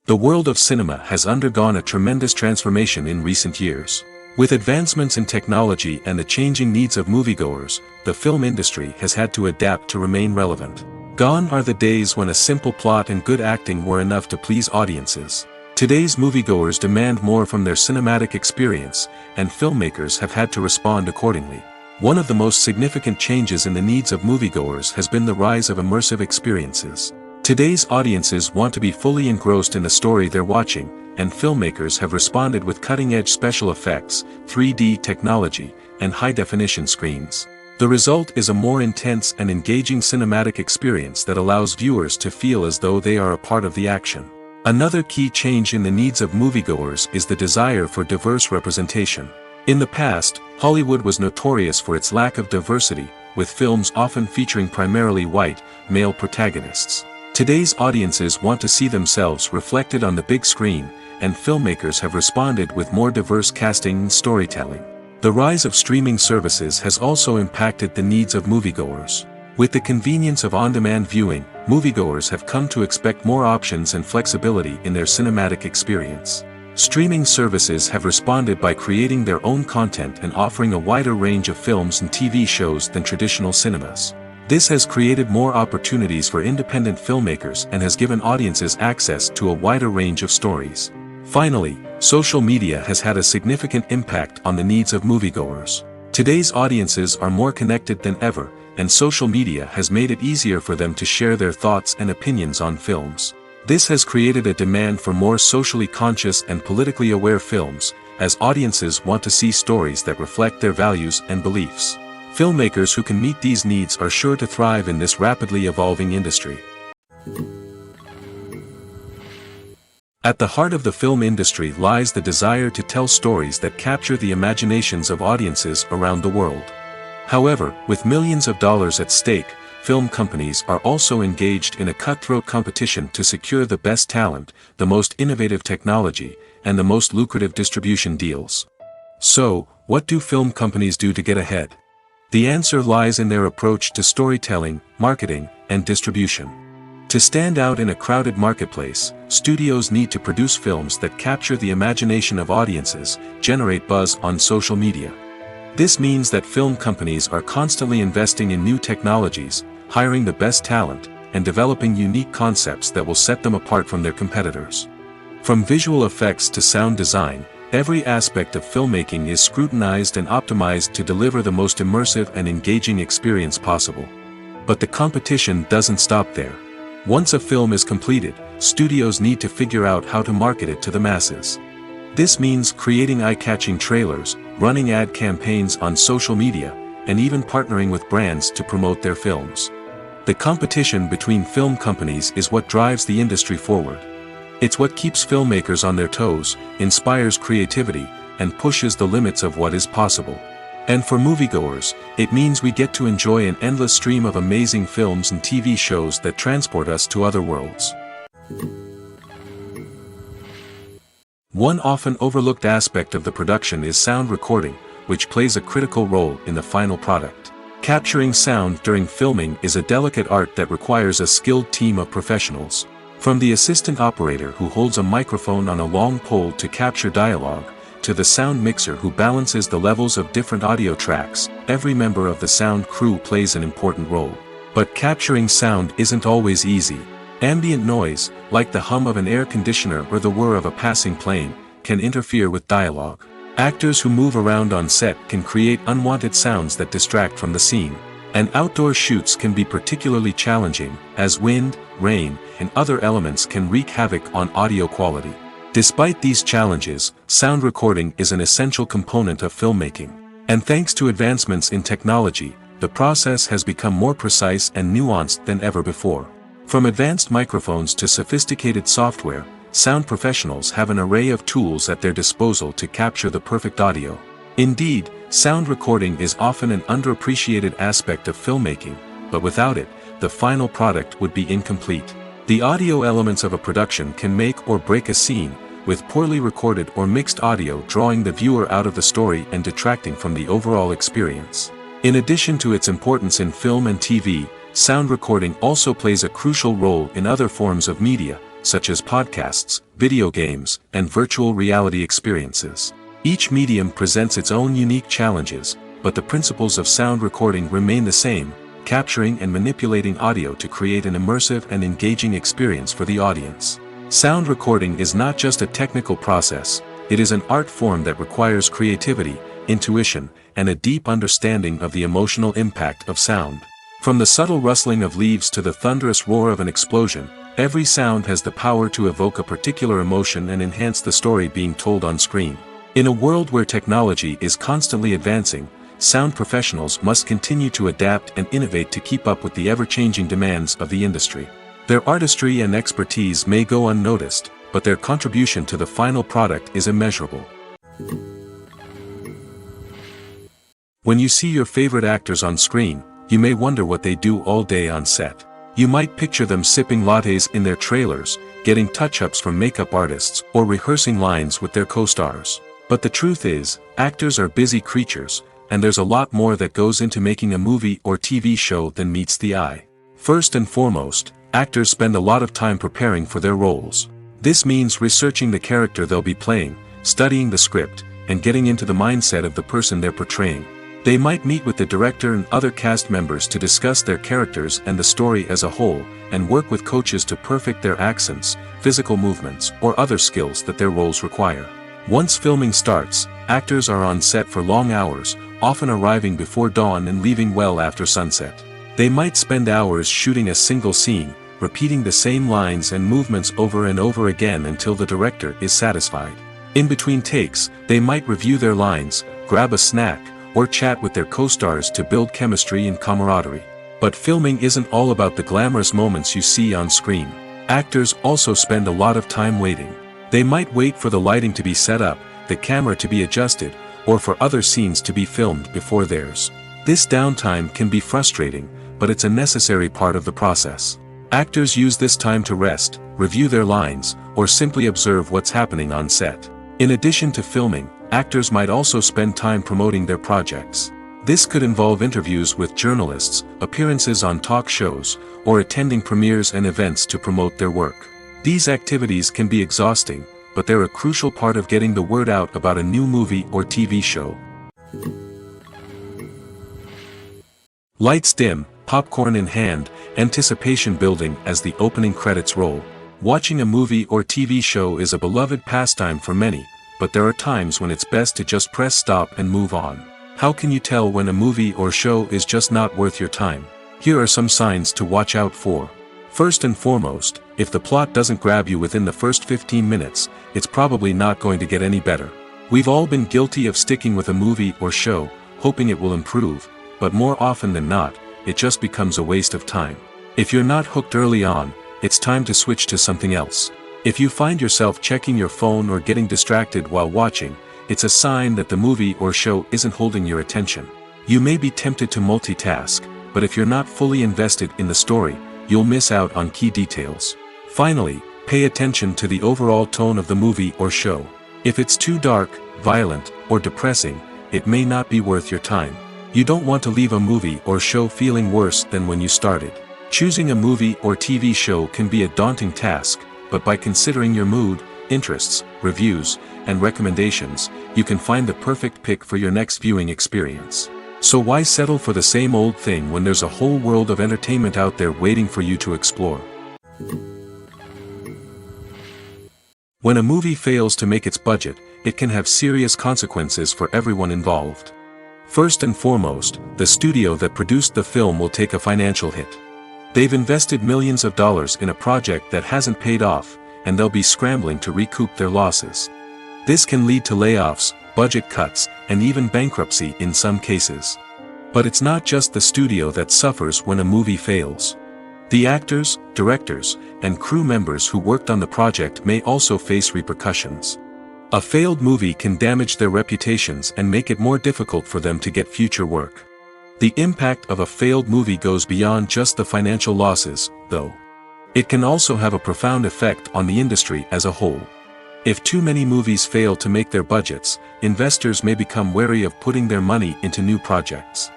The world of cinema has undergone a tremendous transformation in recent years. With advancements in technology and the changing needs of moviegoers, the film industry has had to adapt to remain relevant. Gone are the days when a simple plot and good acting were enough to please audiences. Today's moviegoers demand more from their cinematic experience, and filmmakers have had to respond accordingly. One of the most significant changes in the needs of moviegoers has been the rise of immersive experiences. Today's audiences want to be fully engrossed in the story they're watching, and filmmakers have responded with cutting-edge special effects, 3D technology, and high-definition screens. The result is a more intense and engaging cinematic experience that allows viewers to feel as though they are a part of the action. Another key change in the needs of moviegoers is the desire for diverse representation. In the past, Hollywood was notorious for its lack of diversity, with films often featuring primarily white, male protagonists. Today's audiences want to see themselves reflected on the big screen, and filmmakers have responded with more diverse casting and storytelling. The rise of streaming services has also impacted the needs of moviegoers. With the convenience of on-demand viewing, moviegoers have come to expect more options and flexibility in their cinematic experience. Streaming services have responded by creating their own content and offering a wider range of films and TV shows than traditional cinemas. This has created more opportunities for independent filmmakers and has given audiences access to a wider range of stories. Finally, social media has had a significant impact on the needs of moviegoers. Today's audiences are more connected than ever, and social media has made it easier for them to share their thoughts and opinions on films. This has created a demand for more socially conscious and politically aware films, as audiences want to see stories that reflect their values and beliefs. Filmmakers who can meet these needs are sure to thrive in this rapidly evolving industry. At the heart of the film industry lies the desire to tell stories that capture the imaginations of audiences around the world. However, with millions of dollars at stake, film companies are also engaged in a cutthroat competition to secure the best talent, the most innovative technology, and the most lucrative distribution deals. So, what do film companies do to get ahead? The answer lies in their approach to storytelling, marketing, and distribution. To stand out in a crowded marketplace, studios need to produce films that capture the imagination of audiences, generate buzz on social media. This means that film companies are constantly investing in new technologies, hiring the best talent, and developing unique concepts that will set them apart from their competitors. From visual effects to sound design, every aspect of filmmaking is scrutinized and optimized to deliver the most immersive and engaging experience possible. But the competition doesn't stop there. Once a film is completed, studios need to figure out how to market it to the masses. This means creating eye-catching trailers, running ad campaigns on social media, and even partnering with brands to promote their films. The competition between film companies is what drives the industry forward. It's what keeps filmmakers on their toes, inspires creativity, and pushes the limits of what is possible. And for moviegoers, it means we get to enjoy an endless stream of amazing films and TV shows that transport us to other worlds. One often overlooked aspect of the production is sound recording, which plays a critical role in the final product. Capturing sound during filming is a delicate art that requires a skilled team of professionals. From the assistant operator who holds a microphone on a long pole to capture dialogue, to the sound mixer who balances the levels of different audio tracks, every member of the sound crew plays an important role. But capturing sound isn't always easy. Ambient noise, like the hum of an air conditioner or the whir of a passing plane, can interfere with dialogue. Actors who move around on set can create unwanted sounds that distract from the scene. And outdoor shoots can be particularly challenging, as wind, rain, and other elements can wreak havoc on audio quality. Despite these challenges, sound recording is an essential component of filmmaking. And thanks to advancements in technology, the process has become more precise and nuanced than ever before. From advanced microphones to sophisticated software, sound professionals have an array of tools at their disposal to capture the perfect audio. Indeed, sound recording is often an underappreciated aspect of filmmaking, but without it, the final product would be incomplete. The audio elements of a production can make or break a scene, with poorly recorded or mixed audio drawing the viewer out of the story and detracting from the overall experience. In addition to its importance in film and TV, sound recording also plays a crucial role in other forms of media, such as podcasts, video games, and virtual reality experiences. Each medium presents its own unique challenges, but the principles of sound recording remain the same, capturing and manipulating audio to create an immersive and engaging experience for the audience. Sound recording is not just a technical process, it is an art form that requires creativity, intuition, and a deep understanding of the emotional impact of sound. From the subtle rustling of leaves to the thunderous roar of an explosion, every sound has the power to evoke a particular emotion and enhance the story being told on screen. In a world where technology is constantly advancing, sound professionals must continue to adapt and innovate to keep up with the ever-changing demands of the industry. Their artistry and expertise may go unnoticed, but their contribution to the final product is immeasurable. When you see your favorite actors on screen, you may wonder what they do all day on set. You might picture them sipping lattes in their trailers, getting touch-ups from makeup artists, or rehearsing lines with their co-stars. But the truth is, actors are busy creatures, and there's a lot more that goes into making a movie or TV show than meets the eye. First and foremost, actors spend a lot of time preparing for their roles. This means researching the character they'll be playing, studying the script, and getting into the mindset of the person they're portraying. They might meet with the director and other cast members to discuss their characters and the story as a whole, and work with coaches to perfect their accents, physical movements, or other skills that their roles require. Once filming starts, actors are on set for long hours, often arriving before dawn and leaving well after sunset. They might spend hours shooting a single scene, repeating the same lines and movements over and over again until the director is satisfied. In between takes, they might review their lines, grab a snack, or chat with their co-stars to build chemistry and camaraderie. But filming isn't all about the glamorous moments you see on screen. Actors also spend a lot of time waiting. They might wait for the lighting to be set up, the camera to be adjusted, or for other scenes to be filmed before theirs. This downtime can be frustrating, but it's a necessary part of the process. Actors use this time to rest, review their lines, or simply observe what's happening on set. In addition to filming, actors might also spend time promoting their projects. This could involve interviews with journalists, appearances on talk shows, or attending premieres and events to promote their work. These activities can be exhausting, but they're a crucial part of getting the word out about a new movie or TV show. Lights dim, popcorn in hand, anticipation building as the opening credits roll. Watching a movie or TV show is a beloved pastime for many, but there are times when it's best to just press stop and move on. How can you tell when a movie or show is just not worth your time? Here are some signs to watch out for. First and foremost, if the plot doesn't grab you within the first 15 minutes, it's probably not going to get any better. We've all been guilty of sticking with a movie or show, hoping it will improve, but more often than not, it just becomes a waste of time. If you're not hooked early on, it's time to switch to something else. If you find yourself checking your phone or getting distracted while watching, it's a sign that the movie or show isn't holding your attention. You may be tempted to multitask, but if you're not fully invested in the story, you'll miss out on key details. Finally, pay attention to the overall tone of the movie or show. If it's too dark, violent, or depressing, it may not be worth your time. You don't want to leave a movie or show feeling worse than when you started. Choosing a movie or TV show can be a daunting task, but by considering your mood, interests, reviews, and recommendations, you can find the perfect pick for your next viewing experience. So why settle for the same old thing when there's a whole world of entertainment out there waiting for you to explore? When a movie fails to make its budget, it can have serious consequences for everyone involved. First and foremost, the studio that produced the film will take a financial hit. They've invested millions of dollars in a project that hasn't paid off, and they'll be scrambling to recoup their losses. This can lead to layoffs, budget cuts, and even bankruptcy in some cases. But it's not just the studio that suffers when a movie fails. The actors, directors, and crew members who worked on the project may also face repercussions. A failed movie can damage their reputations and make it more difficult for them to get future work. The impact of a failed movie goes beyond just the financial losses, though. It can also have a profound effect on the industry as a whole. If too many movies fail to make their budgets, investors may become wary of putting their money into new projects.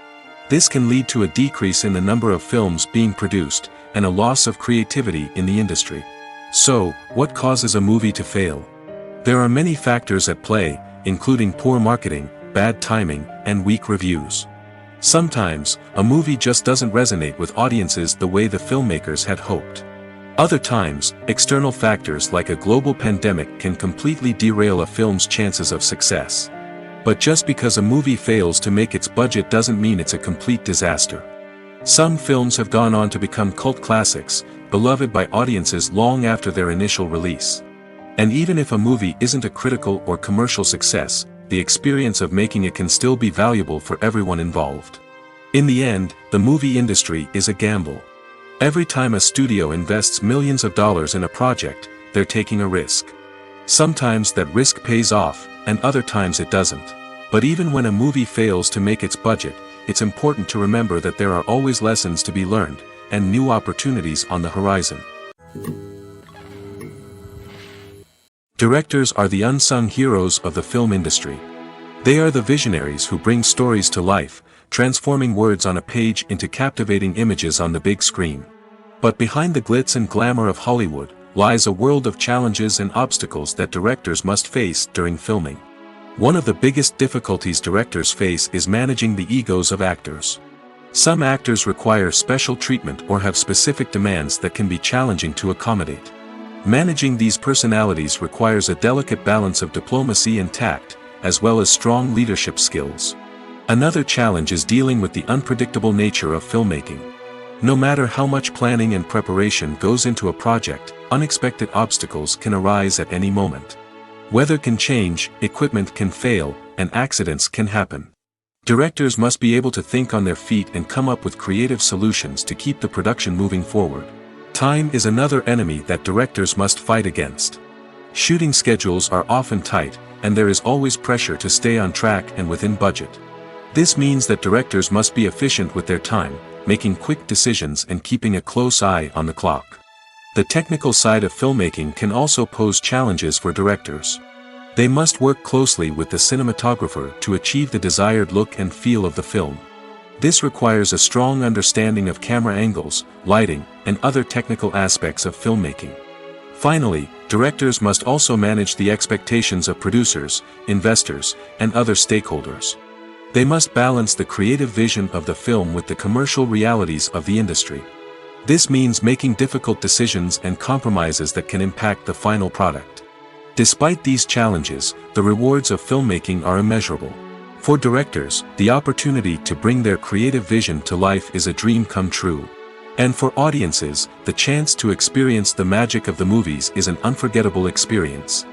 This can lead to a decrease in the number of films being produced, and a loss of creativity in the industry. So, what causes a movie to fail? There are many factors at play, including poor marketing, bad timing, and weak reviews. Sometimes, a movie just doesn't resonate with audiences the way the filmmakers had hoped. Other times, external factors like a global pandemic can completely derail a film's chances of success. But just because a movie fails to make its budget doesn't mean it's a complete disaster. Some films have gone on to become cult classics, beloved by audiences long after their initial release. And even if a movie isn't a critical or commercial success, the experience of making it can still be valuable for everyone involved. In the end, the movie industry is a gamble. Every time a studio invests millions of dollars in a project, they're taking a risk. Sometimes that risk pays off, and other times it doesn't. But even when a movie fails to make its budget, it's important to remember that there are always lessons to be learned, and new opportunities on the horizon. Directors are the unsung heroes of the film industry. They are the visionaries who bring stories to life, transforming words on a page into captivating images on the big screen. But behind the glitz and glamour of Hollywood, lies a world of challenges and obstacles that directors must face during filming. One of the biggest difficulties directors face is managing the egos of actors. Some actors require special treatment or have specific demands that can be challenging to accommodate. Managing these personalities requires a delicate balance of diplomacy and tact, as well as strong leadership skills. Another challenge is dealing with the unpredictable nature of filmmaking. No matter how much planning and preparation goes into a project, unexpected obstacles can arise at any moment. Weather can change, equipment can fail, and accidents can happen. Directors must be able to think on their feet and come up with creative solutions to keep the production moving forward. Time is another enemy that directors must fight against. Shooting schedules are often tight, and there is always pressure to stay on track and within budget. This means that directors must be efficient with their time, making quick decisions and keeping a close eye on the clock. The technical side of filmmaking can also pose challenges for directors. They must work closely with the cinematographer to achieve the desired look and feel of the film. This requires a strong understanding of camera angles, lighting, and other technical aspects of filmmaking. Finally, directors must also manage the expectations of producers, investors, and other stakeholders. They must balance the creative vision of the film with the commercial realities of the industry. This means making difficult decisions and compromises that can impact the final product. Despite these challenges, the rewards of filmmaking are immeasurable. For directors, the opportunity to bring their creative vision to life is a dream come true. And for audiences, the chance to experience the magic of the movies is an unforgettable experience.